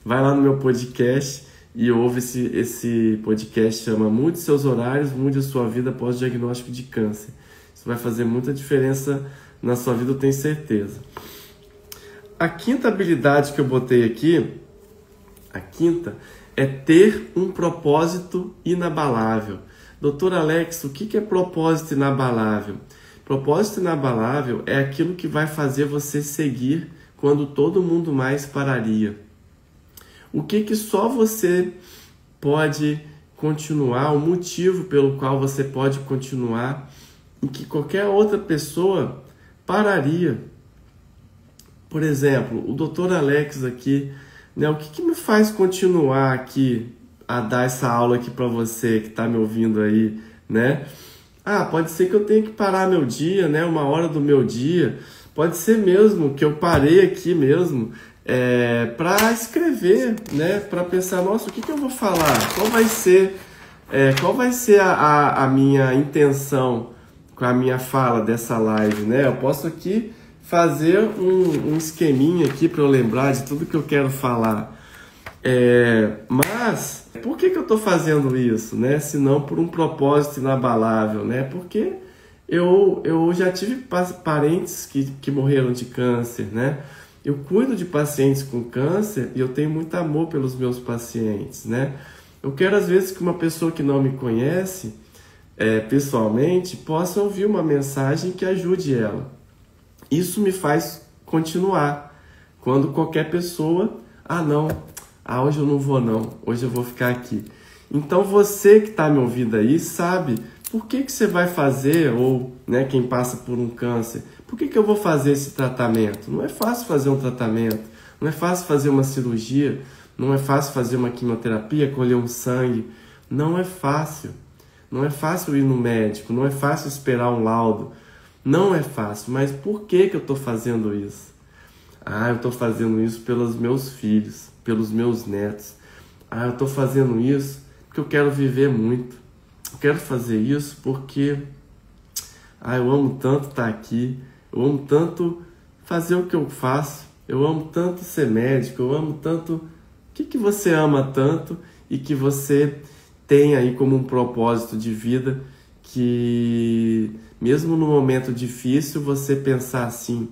vai lá no meu podcast e ouve esse podcast, chama Mude seus horários, mude a sua vida após o diagnóstico de câncer. Isso vai fazer muita diferença na sua vida, eu tenho certeza. A quinta habilidade que eu botei aqui, a quinta, é ter um propósito inabalável. Doutor Alex, o que é propósito inabalável? Propósito inabalável é aquilo que vai fazer você seguir quando todo mundo mais pararia? O que só você pode continuar, o motivo pelo qual você pode continuar e que qualquer outra pessoa pararia? Por exemplo, o Dr. Alex aqui, né? O que me faz continuar aqui a dar essa aula aqui para você que está me ouvindo aí, né? Pode ser que eu tenha que parar meu dia, né? Uma hora do meu dia. Pode ser mesmo que eu parei aqui mesmo para escrever, né? Para pensar, nossa, o que eu vou falar? Qual vai ser a minha intenção com a minha fala dessa live, né? Eu posso aqui fazer um esqueminha aqui para eu lembrar de tudo que eu quero falar. Mas por que eu estou fazendo isso, né? Se não por um propósito inabalável, né? Porque eu já tive parentes que morreram de câncer, né? Eu cuido de pacientes com câncer e eu tenho muito amor pelos meus pacientes, né? Eu quero às vezes que uma pessoa que não me conhece pessoalmente possa ouvir uma mensagem que ajude ela. Isso me faz continuar. Quando qualquer pessoa, hoje eu não vou não, hoje eu vou ficar aqui. Então você que está me ouvindo aí sabe por que você vai fazer, ou né, quem passa por um câncer, por que eu vou fazer esse tratamento? Não é fácil fazer um tratamento, não é fácil fazer uma cirurgia, não é fácil fazer uma quimioterapia, colher um sangue, não é fácil. Não é fácil ir no médico, não é fácil esperar um laudo, não é fácil. Mas por que eu estou fazendo isso? Eu estou fazendo isso pelos meus filhos, pelos meus netos. Eu estou fazendo isso porque eu quero viver muito. Eu quero fazer isso porque eu amo tanto estar aqui, eu amo tanto fazer o que eu faço, eu amo tanto ser médico, eu amo tanto... O que você ama tanto e que você tem aí como um propósito de vida que, mesmo no momento difícil, você pensar assim,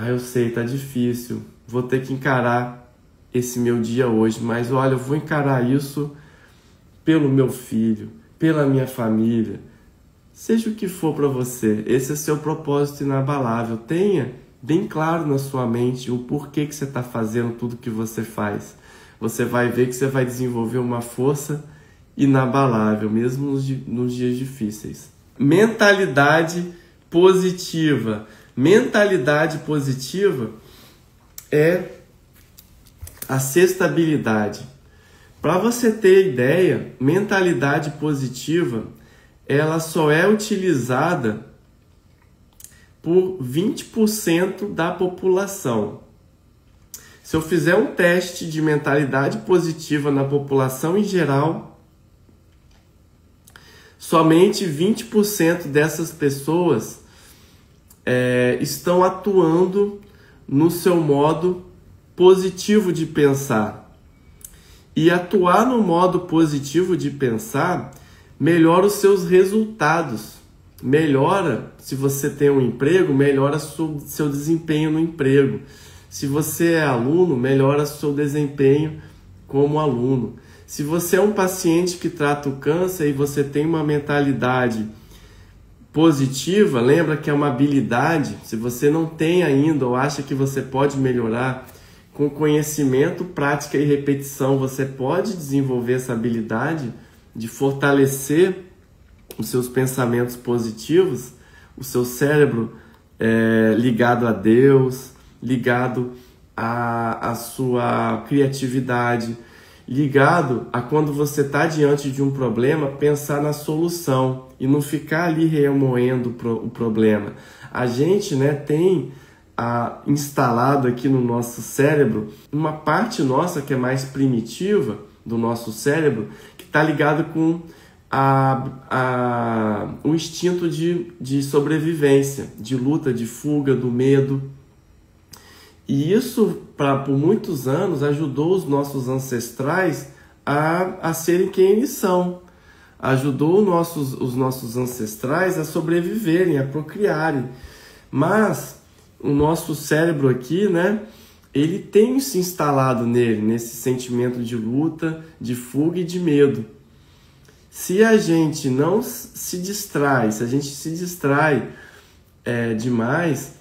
eu sei, tá difícil, vou ter que encarar esse meu dia hoje, mas olha, eu vou encarar isso pelo meu filho, pela minha família, seja o que for para você, esse é seu propósito inabalável. Tenha bem claro na sua mente o porquê que você está fazendo tudo que você faz. Você vai ver que você vai desenvolver uma força inabalável, mesmo nos dias difíceis. Mentalidade positiva. Mentalidade positiva é a sexta habilidade. Para você ter ideia, mentalidade positiva, ela só é utilizada por 20% da população. Se eu fizer um teste de mentalidade positiva na população em geral, somente 20% dessas pessoas estão atuando no seu modo positivo de pensar. E atuar no modo positivo de pensar melhora os seus resultados. Melhora, se você tem um emprego, melhora seu desempenho no emprego. Se você é aluno, melhora seu desempenho como aluno. Se você é um paciente que trata o câncer e você tem uma mentalidade positiva, lembra que é uma habilidade. Se você não tem ainda ou acha que você pode melhorar, com conhecimento, prática e repetição, você pode desenvolver essa habilidade de fortalecer os seus pensamentos positivos, o seu cérebro ligado a Deus, ligado à sua criatividade, ligado a quando você está diante de um problema, pensar na solução e não ficar ali remoendo o problema. A gente tem instalado aqui no nosso cérebro uma parte nossa que é mais primitiva do nosso cérebro, que está ligado com o instinto de sobrevivência, de luta, de fuga, do medo. E isso, por muitos anos, ajudou os nossos ancestrais a serem quem eles são. Ajudou os nossos ancestrais a sobreviverem, a procriarem. Mas o nosso cérebro aqui, ele tem se instalado nele, nesse sentimento de luta, de fuga e de medo. Se a gente não se distrai, se a gente se distrai demais,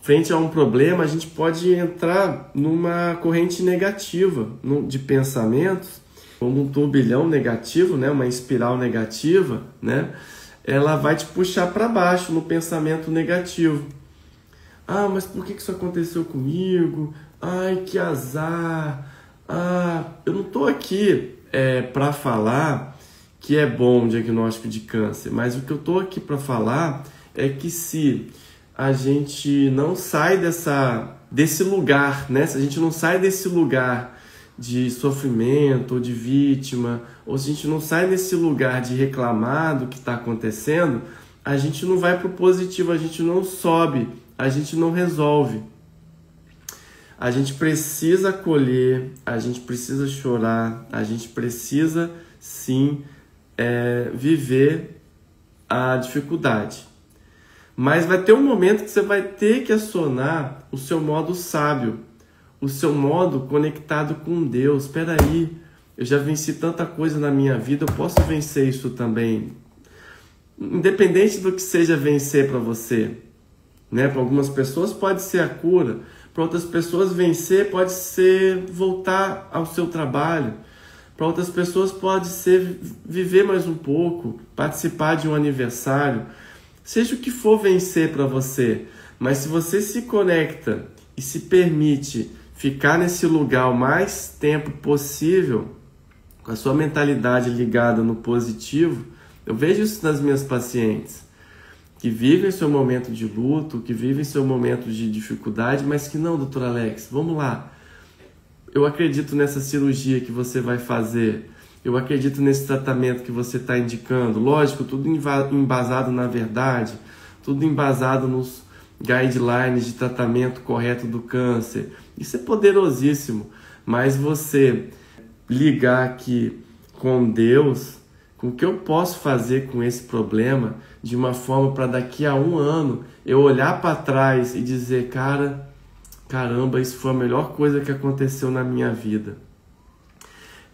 frente a um problema, a gente pode entrar numa corrente negativa de pensamentos, como um turbilhão negativo, né? Uma espiral negativa, né? Ela vai te puxar para baixo no pensamento negativo. Ah, mas por que isso aconteceu comigo? Ai, que azar. Ah, eu não estou aqui para falar que é bom o diagnóstico de câncer, mas o que eu estou aqui para falar é que se a gente não sai desse lugar, né? Se a gente não sai desse lugar de sofrimento ou de vítima, ou se a gente não sai desse lugar de reclamar do que está acontecendo, a gente não vai para o positivo, a gente não sobe, a gente não resolve. A gente precisa acolher, a gente precisa chorar, a gente precisa sim viver a dificuldade. Mas vai ter um momento que você vai ter que acionar o seu modo sábio, o seu modo conectado com Deus. Espera aí, eu já venci tanta coisa na minha vida, eu posso vencer isso também. Independente do que seja vencer para você, né? Para algumas pessoas pode ser a cura, para outras pessoas vencer pode ser voltar ao seu trabalho, para outras pessoas pode ser viver mais um pouco, participar de um aniversário, seja o que for vencer para você. Mas se você se conecta e se permite ficar nesse lugar o mais tempo possível, com a sua mentalidade ligada no positivo, eu vejo isso nas minhas pacientes, que vivem seu momento de luto, que vivem seu momento de dificuldade, mas que não, doutor Alex, vamos lá. Eu acredito nessa cirurgia que você vai fazer, eu acredito nesse tratamento que você está indicando. Lógico, tudo embasado na verdade, tudo embasado nos guidelines de tratamento correto do câncer. Isso é poderosíssimo, mas você ligar aqui com Deus, com o que eu posso fazer com esse problema, de uma forma para daqui a 1 ano eu olhar para trás e dizer, caramba, isso foi a melhor coisa que aconteceu na minha vida.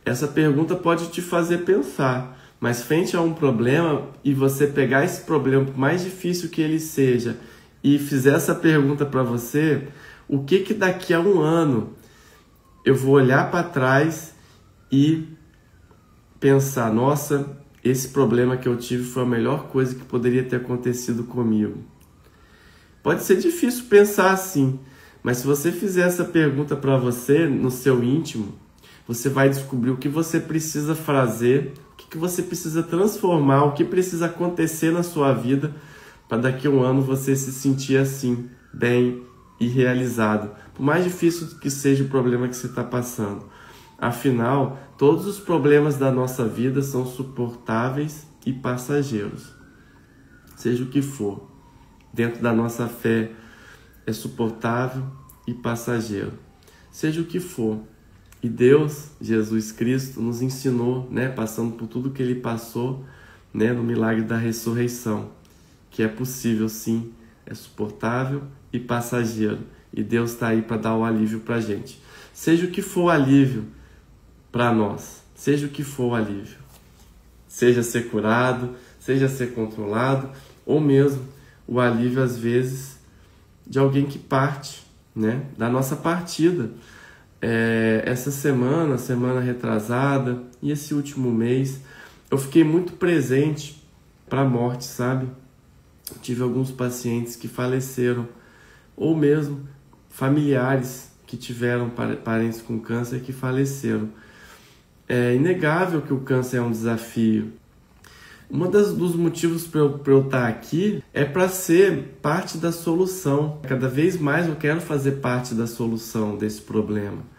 Essa pergunta pode te fazer pensar, mas frente a um problema e você pegar esse problema, por mais difícil que ele seja, e fizer essa pergunta para você, o que daqui a 1 ano eu vou olhar para trás e pensar, nossa, esse problema que eu tive foi a melhor coisa que poderia ter acontecido comigo. Pode ser difícil pensar assim, mas se você fizer essa pergunta para você, no seu íntimo, você vai descobrir o que você precisa fazer, o que você precisa transformar, o que precisa acontecer na sua vida para daqui a 1 ano você se sentir assim, bem e realizado. Por mais difícil que seja o problema que você está passando. Afinal, todos os problemas da nossa vida são suportáveis e passageiros. Seja o que for, dentro da nossa fé é suportável e passageiro. Seja o que for. E Deus, Jesus Cristo, nos ensinou, né, passando por tudo que Ele passou, né, no milagre da ressurreição, que é possível sim, é suportável e passageiro. E Deus está aí para dar o alívio para a gente. Seja o que for o alívio para nós, seja o que for o alívio. Seja ser curado, seja ser controlado, ou mesmo o alívio, às vezes, de alguém que parte, né, da nossa partida. Essa semana retrasada e esse último mês, eu fiquei muito presente para a morte, sabe? Tive alguns pacientes que faleceram, ou mesmo familiares que tiveram parentes com câncer que faleceram. É inegável que o câncer é um desafio. Dos motivos para eu estar aqui é para ser parte da solução. Cada vez mais eu quero fazer parte da solução desse problema.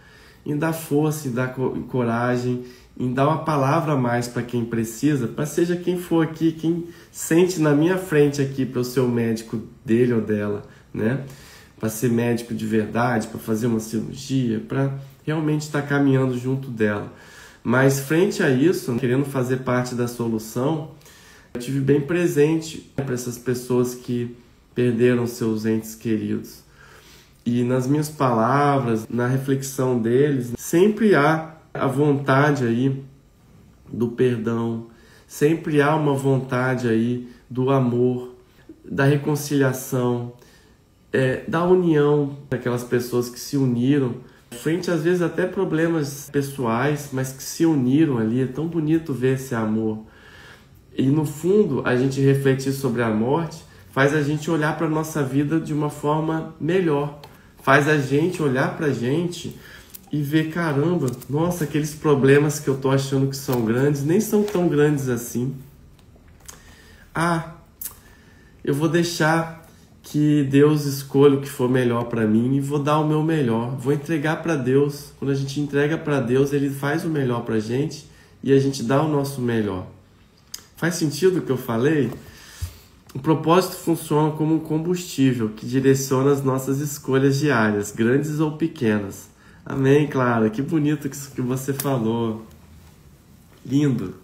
Em dar força, em dar coragem, em dar uma palavra a mais para quem precisa, para seja quem for aqui, quem sente na minha frente aqui para eu ser o médico dele ou dela, né? Para ser médico de verdade, para fazer uma cirurgia, para realmente estar caminhando junto dela. Mas frente a isso, querendo fazer parte da solução, eu estive bem presente para essas pessoas que perderam seus entes queridos. E nas minhas palavras, na reflexão deles, sempre há a vontade aí do perdão, sempre há uma vontade aí do amor, da reconciliação, da união daquelas pessoas que se uniram, frente às vezes até problemas pessoais, mas que se uniram ali. É tão bonito ver esse amor. E no fundo, a gente refletir sobre a morte faz a gente olhar para a nossa vida de uma forma melhor. Faz a gente olhar para a gente e ver, caramba, nossa, aqueles problemas que eu tô achando que são grandes, nem são tão grandes assim. Eu vou deixar que Deus escolha o que for melhor para mim e vou dar o meu melhor. Vou entregar para Deus. Quando a gente entrega para Deus, Ele faz o melhor para a gente e a gente dá o nosso melhor. Faz sentido o que eu falei? O propósito funciona como um combustível que direciona as nossas escolhas diárias, grandes ou pequenas. Amém, Clara? Que bonito isso que você falou. Lindo.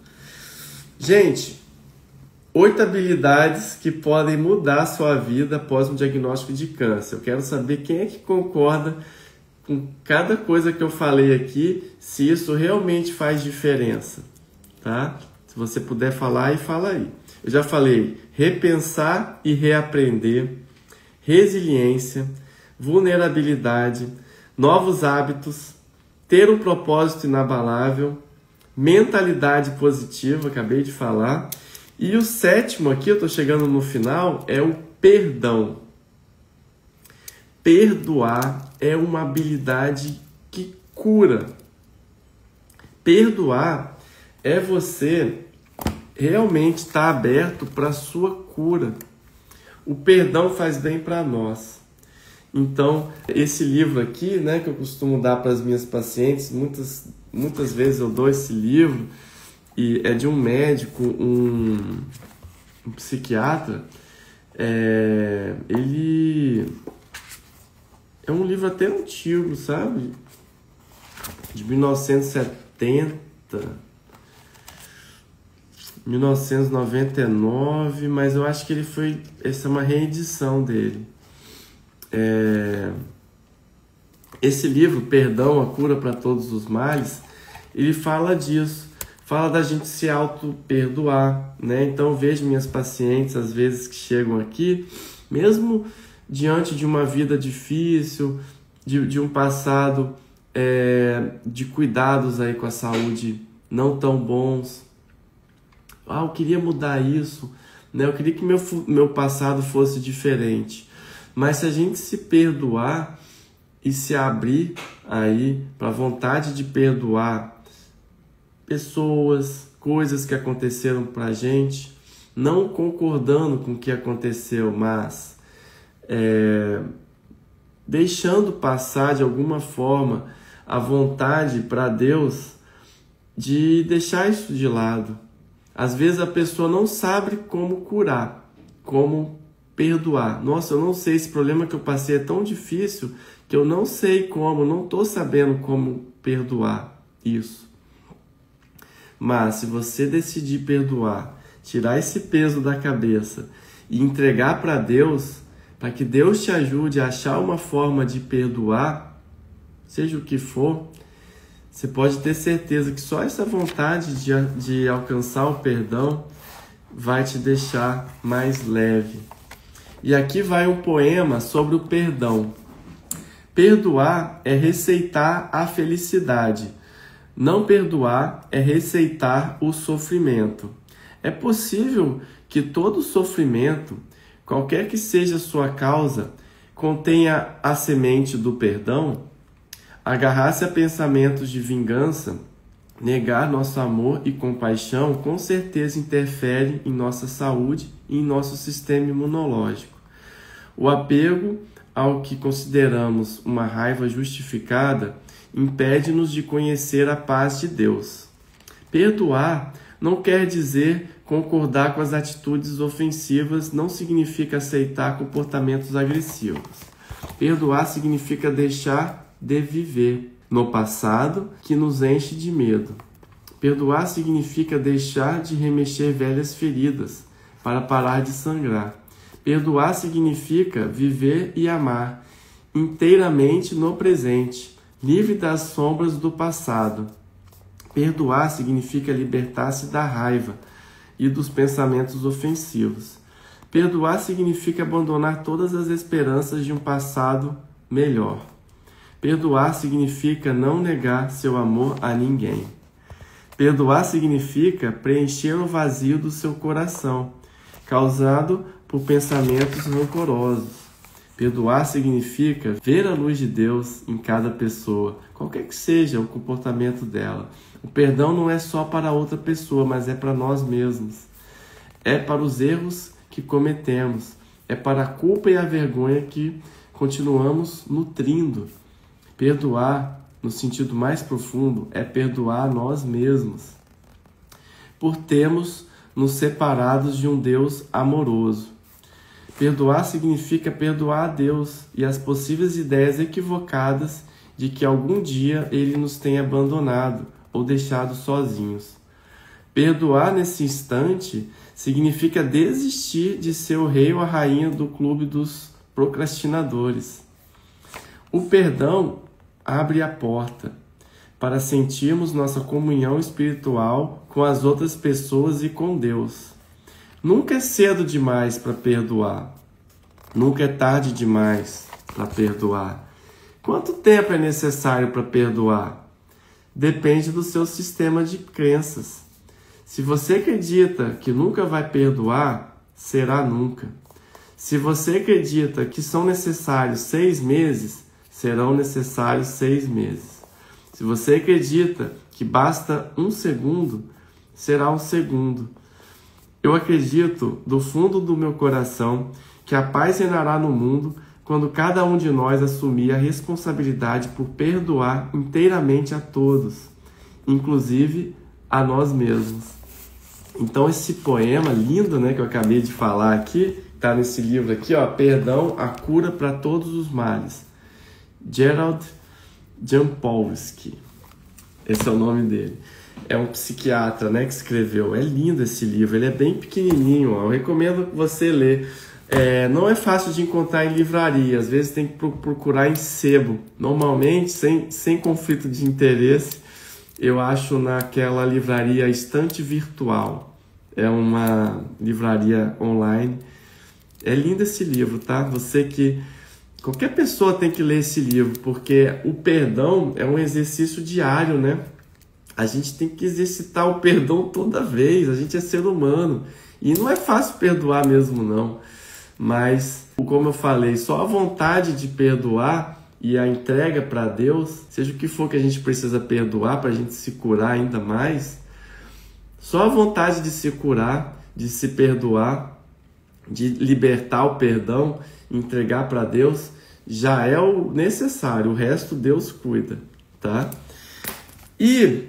Gente, 8 habilidades que podem mudar a sua vida após um diagnóstico de câncer. Eu quero saber quem é que concorda com cada coisa que eu falei aqui, se isso realmente faz diferença, tá? Se você puder falar, fala aí. Eu já falei repensar e reaprender, resiliência, vulnerabilidade, novos hábitos, ter um propósito inabalável, mentalidade positiva, acabei de falar. E o 7º aqui, eu estou chegando no final, é o perdão. Perdoar é uma habilidade que cura. Perdoar é você realmente estar aberto para a sua cura. O perdão faz bem para nós. Então, esse livro aqui, né, que eu costumo dar para as minhas pacientes, muitas vezes eu dou esse livro, e é de um médico, um psiquiatra. Ele é um livro até antigo, sabe? De 1970, 1999, mas eu acho que essa é uma reedição dele. Esse livro, Perdão, a Cura para Todos os Males, ele fala disso, fala da gente se auto-perdoar, né? Então eu vejo minhas pacientes, às vezes, que chegam aqui, mesmo diante de uma vida difícil, de um passado de cuidados aí com a saúde não tão bons. Eu queria mudar isso, né? Eu queria que meu passado fosse diferente. Mas se a gente se perdoar e se abrir aí para a vontade de perdoar pessoas, coisas que aconteceram para a gente, não concordando com o que aconteceu, mas deixando passar de alguma forma a vontade para Deus de deixar isso de lado. Às vezes a pessoa não sabe como curar, como perdoar. Nossa, eu não sei, esse problema que eu passei é tão difícil que eu não sei como, não estou sabendo como perdoar isso. Mas se você decidir perdoar, tirar esse peso da cabeça e entregar para Deus, para que Deus te ajude a achar uma forma de perdoar, seja o que for, você pode ter certeza que só essa vontade de alcançar o perdão vai te deixar mais leve. E aqui vai um poema sobre o perdão. Perdoar é receitar a felicidade. Não perdoar é receitar o sofrimento. É possível que todo sofrimento, qualquer que seja a sua causa, contenha a semente do perdão? Agarrar-se a pensamentos de vingança, negar nosso amor e compaixão, com certeza interfere em nossa saúde e em nosso sistema imunológico. O apego ao que consideramos uma raiva justificada impede-nos de conhecer a paz de Deus. Perdoar não quer dizer concordar com as atitudes ofensivas, não significa aceitar comportamentos agressivos. Perdoar significa deixar de viver no passado que nos enche de medo. Perdoar significa deixar de remexer velhas feridas para parar de sangrar. Perdoar significa viver e amar inteiramente no presente, livre das sombras do passado. Perdoar significa libertar-se da raiva e dos pensamentos ofensivos. Perdoar significa abandonar todas as esperanças de um passado melhor. Perdoar significa não negar seu amor a ninguém. Perdoar significa preencher o vazio do seu coração, causado por pensamentos rancorosos. Perdoar significa ver a luz de Deus em cada pessoa, qualquer que seja o comportamento dela. O perdão não é só para outra pessoa, mas é para nós mesmos. É para os erros que cometemos. É para a culpa e a vergonha que continuamos nutrindo. Perdoar, no sentido mais profundo, é perdoar a nós mesmos, por termos nos separados de um Deus amoroso. Perdoar significa perdoar a Deus e as possíveis ideias equivocadas de que algum dia Ele nos tenha abandonado ou deixado sozinhos. Perdoar nesse instante significa desistir de ser o rei ou a rainha do clube dos procrastinadores. O perdão abre a porta para sentirmos nossa comunhão espiritual com as outras pessoas e com Deus. Nunca é cedo demais para perdoar. Nunca é tarde demais para perdoar. Quanto tempo é necessário para perdoar? Depende do seu sistema de crenças. Se você acredita que nunca vai perdoar, será nunca. Se você acredita que são necessários 6 meses, serão necessários 6 meses. Se você acredita que basta 1 segundo, será 1 segundo. Eu acredito do fundo do meu coração que a paz reinará no mundo quando cada um de nós assumir a responsabilidade por perdoar inteiramente a todos, inclusive a nós mesmos. Então esse poema lindo, né, que eu acabei de falar aqui, está nesse livro aqui, ó, Perdão, a cura para todos os males. Gerald Jampolsky, esse é o nome dele. É um psiquiatra, né, que escreveu. É lindo esse livro, ele é bem pequenininho, ó. Eu recomendo você ler. Não é fácil de encontrar em livraria, às vezes tem que procurar em sebo. Normalmente, sem conflito de interesse, eu acho naquela livraria Estante Virtual. É uma livraria online. É lindo esse livro, tá? Qualquer pessoa tem que ler esse livro, porque o perdão é um exercício diário, né? A gente tem que exercitar o perdão toda vez, a gente é ser humano. E não é fácil perdoar mesmo, não. Mas, como eu falei, só a vontade de perdoar e a entrega para Deus, seja o que for que a gente precisa perdoar para a gente se curar ainda mais, só a vontade de se curar, de se perdoar, de libertar o perdão, entregar para Deus, já é o necessário. O resto Deus cuida, tá? E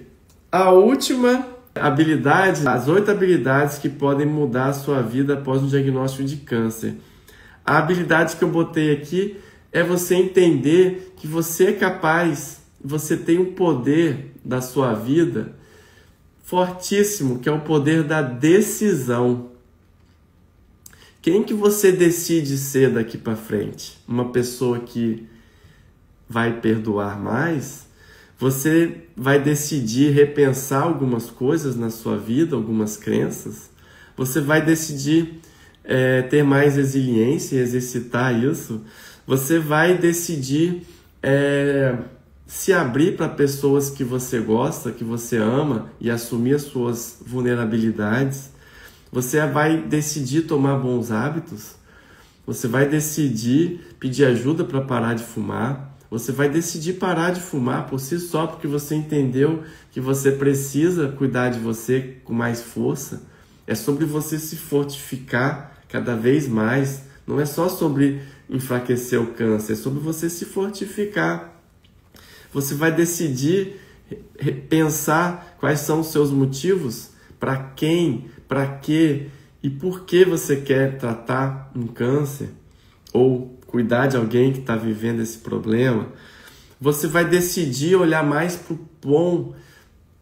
a última habilidade, as 8 habilidades que podem mudar a sua vida após um diagnóstico de câncer. A habilidade que eu botei aqui é você entender que você é capaz, você tem um poder da sua vida fortíssimo, que é o poder da decisão. Quem que você decide ser daqui para frente? Uma pessoa que vai perdoar mais? Você vai decidir repensar algumas coisas na sua vida, algumas crenças? Você vai decidir ter mais resiliência e exercitar isso? Você vai decidir se abrir para pessoas que você gosta, que você ama e assumir as suas vulnerabilidades? Você vai decidir tomar bons hábitos? Você vai decidir pedir ajuda para parar de fumar? Você vai decidir parar de fumar por si só, porque você entendeu que você precisa cuidar de você com mais força? É sobre você se fortificar cada vez mais. Não é só sobre enfraquecer o câncer, é sobre você se fortificar. Você vai decidir pensar quais são os seus motivos, para quem, para quê e por que você quer tratar um câncer ou cuidar de alguém que está vivendo esse problema. Você vai decidir olhar mais para o bom,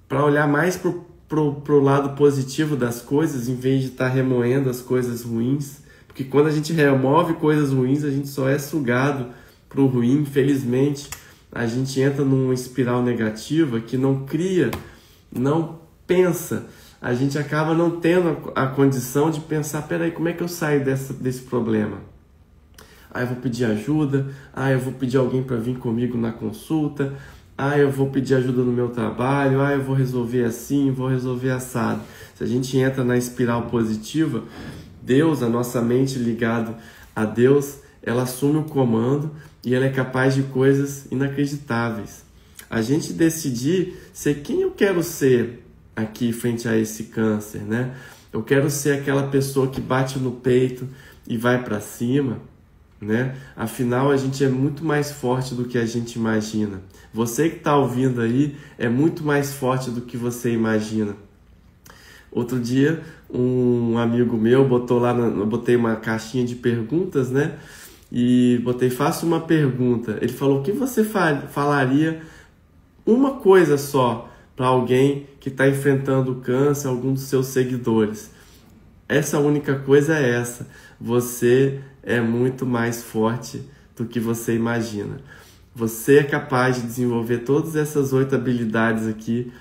para olhar mais para o lado positivo das coisas, em vez de estar remoendo as coisas ruins. Porque quando a gente remove coisas ruins, a gente só é sugado para o ruim. Infelizmente, a gente entra numa espiral negativa que não cria, não pensa a gente acaba não tendo a condição de pensar, peraí, como é que eu saio desse problema? Eu vou pedir ajuda, eu vou pedir alguém para vir comigo na consulta, eu vou pedir ajuda no meu trabalho, eu vou resolver assim, vou resolver assado. Se a gente entra na espiral positiva, Deus, a nossa mente ligada a Deus, ela assume o comando e ela é capaz de coisas inacreditáveis. A gente decidir ser quem eu quero ser aqui frente a esse câncer, né? Eu quero ser aquela pessoa que bate no peito e vai para cima, né? Afinal, a gente é muito mais forte do que a gente imagina. Você que está ouvindo aí é muito mais forte do que você imagina. Outro dia, um amigo meu eu botei uma caixinha de perguntas, né? E faça uma pergunta. Ele falou, o que você falaria uma coisa só para alguém que está enfrentando o câncer, algum dos seus seguidores? Essa única coisa é essa: você é muito mais forte do que você imagina. Você é capaz de desenvolver todas essas 8 habilidades aqui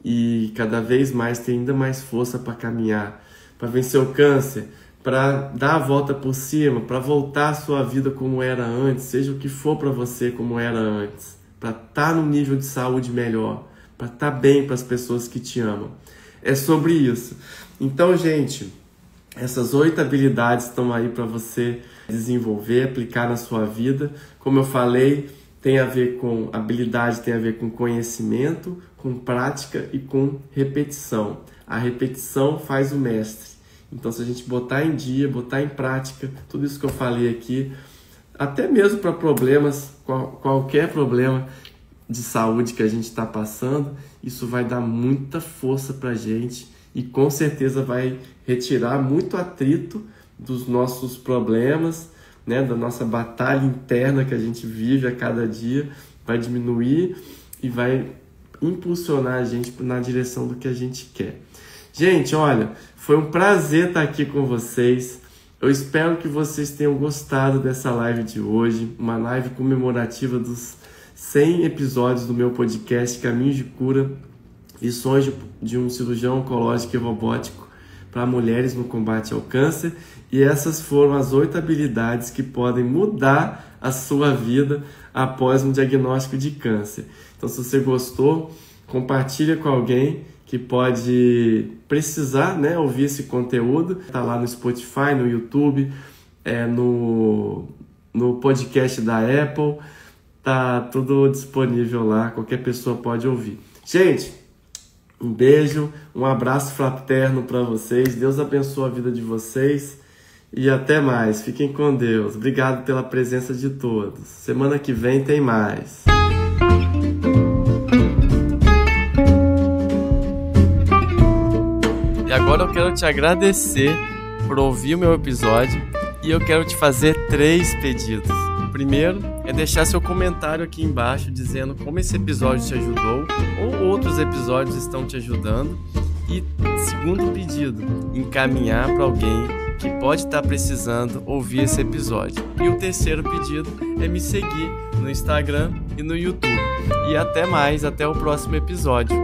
e cada vez mais ter ainda mais força para caminhar, para vencer o câncer, para dar a volta por cima, para voltar a sua vida como era antes, seja o que for para você como era antes, para estar num nível de saúde melhor, para estar bem para as pessoas que te amam. É sobre isso. Então, gente, essas 8 habilidades estão aí para você desenvolver, aplicar na sua vida. Como eu falei, tem a ver com habilidade, tem a ver com conhecimento, com prática e com repetição. A repetição faz o mestre. Então, se a gente botar em dia, botar em prática tudo isso que eu falei aqui, até mesmo para problemas, qualquer problema de saúde que a gente está passando, isso vai dar muita força para a gente e com certeza vai retirar muito atrito dos nossos problemas, né, da nossa batalha interna que a gente vive a cada dia, vai diminuir e vai impulsionar a gente na direção do que a gente quer. Gente, olha, foi um prazer estar aqui com vocês. Eu espero que vocês tenham gostado dessa live de hoje, uma live comemorativa dos 100 episódios do meu podcast Caminhos de Cura, lições de um cirurgião oncológico e robótico para mulheres no combate ao câncer. E essas foram as 8 habilidades que podem mudar a sua vida após um diagnóstico de câncer. Então, se você gostou, compartilha com alguém que pode precisar, né, ouvir esse conteúdo. Está lá no Spotify, no YouTube, no podcast da Apple. Tá tudo disponível lá, qualquer pessoa pode ouvir. Gente, um beijo, um abraço fraterno para vocês. Deus abençoe a vida de vocês e até mais. Fiquem com Deus. Obrigado pela presença de todos. Semana que vem tem mais. E agora eu quero te agradecer por ouvir o meu episódio e eu quero te fazer 3 pedidos. O primeiro é deixar seu comentário aqui embaixo dizendo como esse episódio te ajudou ou outros episódios estão te ajudando. E segundo pedido, encaminhar para alguém que pode estar precisando ouvir esse episódio. E o terceiro pedido é me seguir no Instagram e no YouTube. E até mais, até o próximo episódio.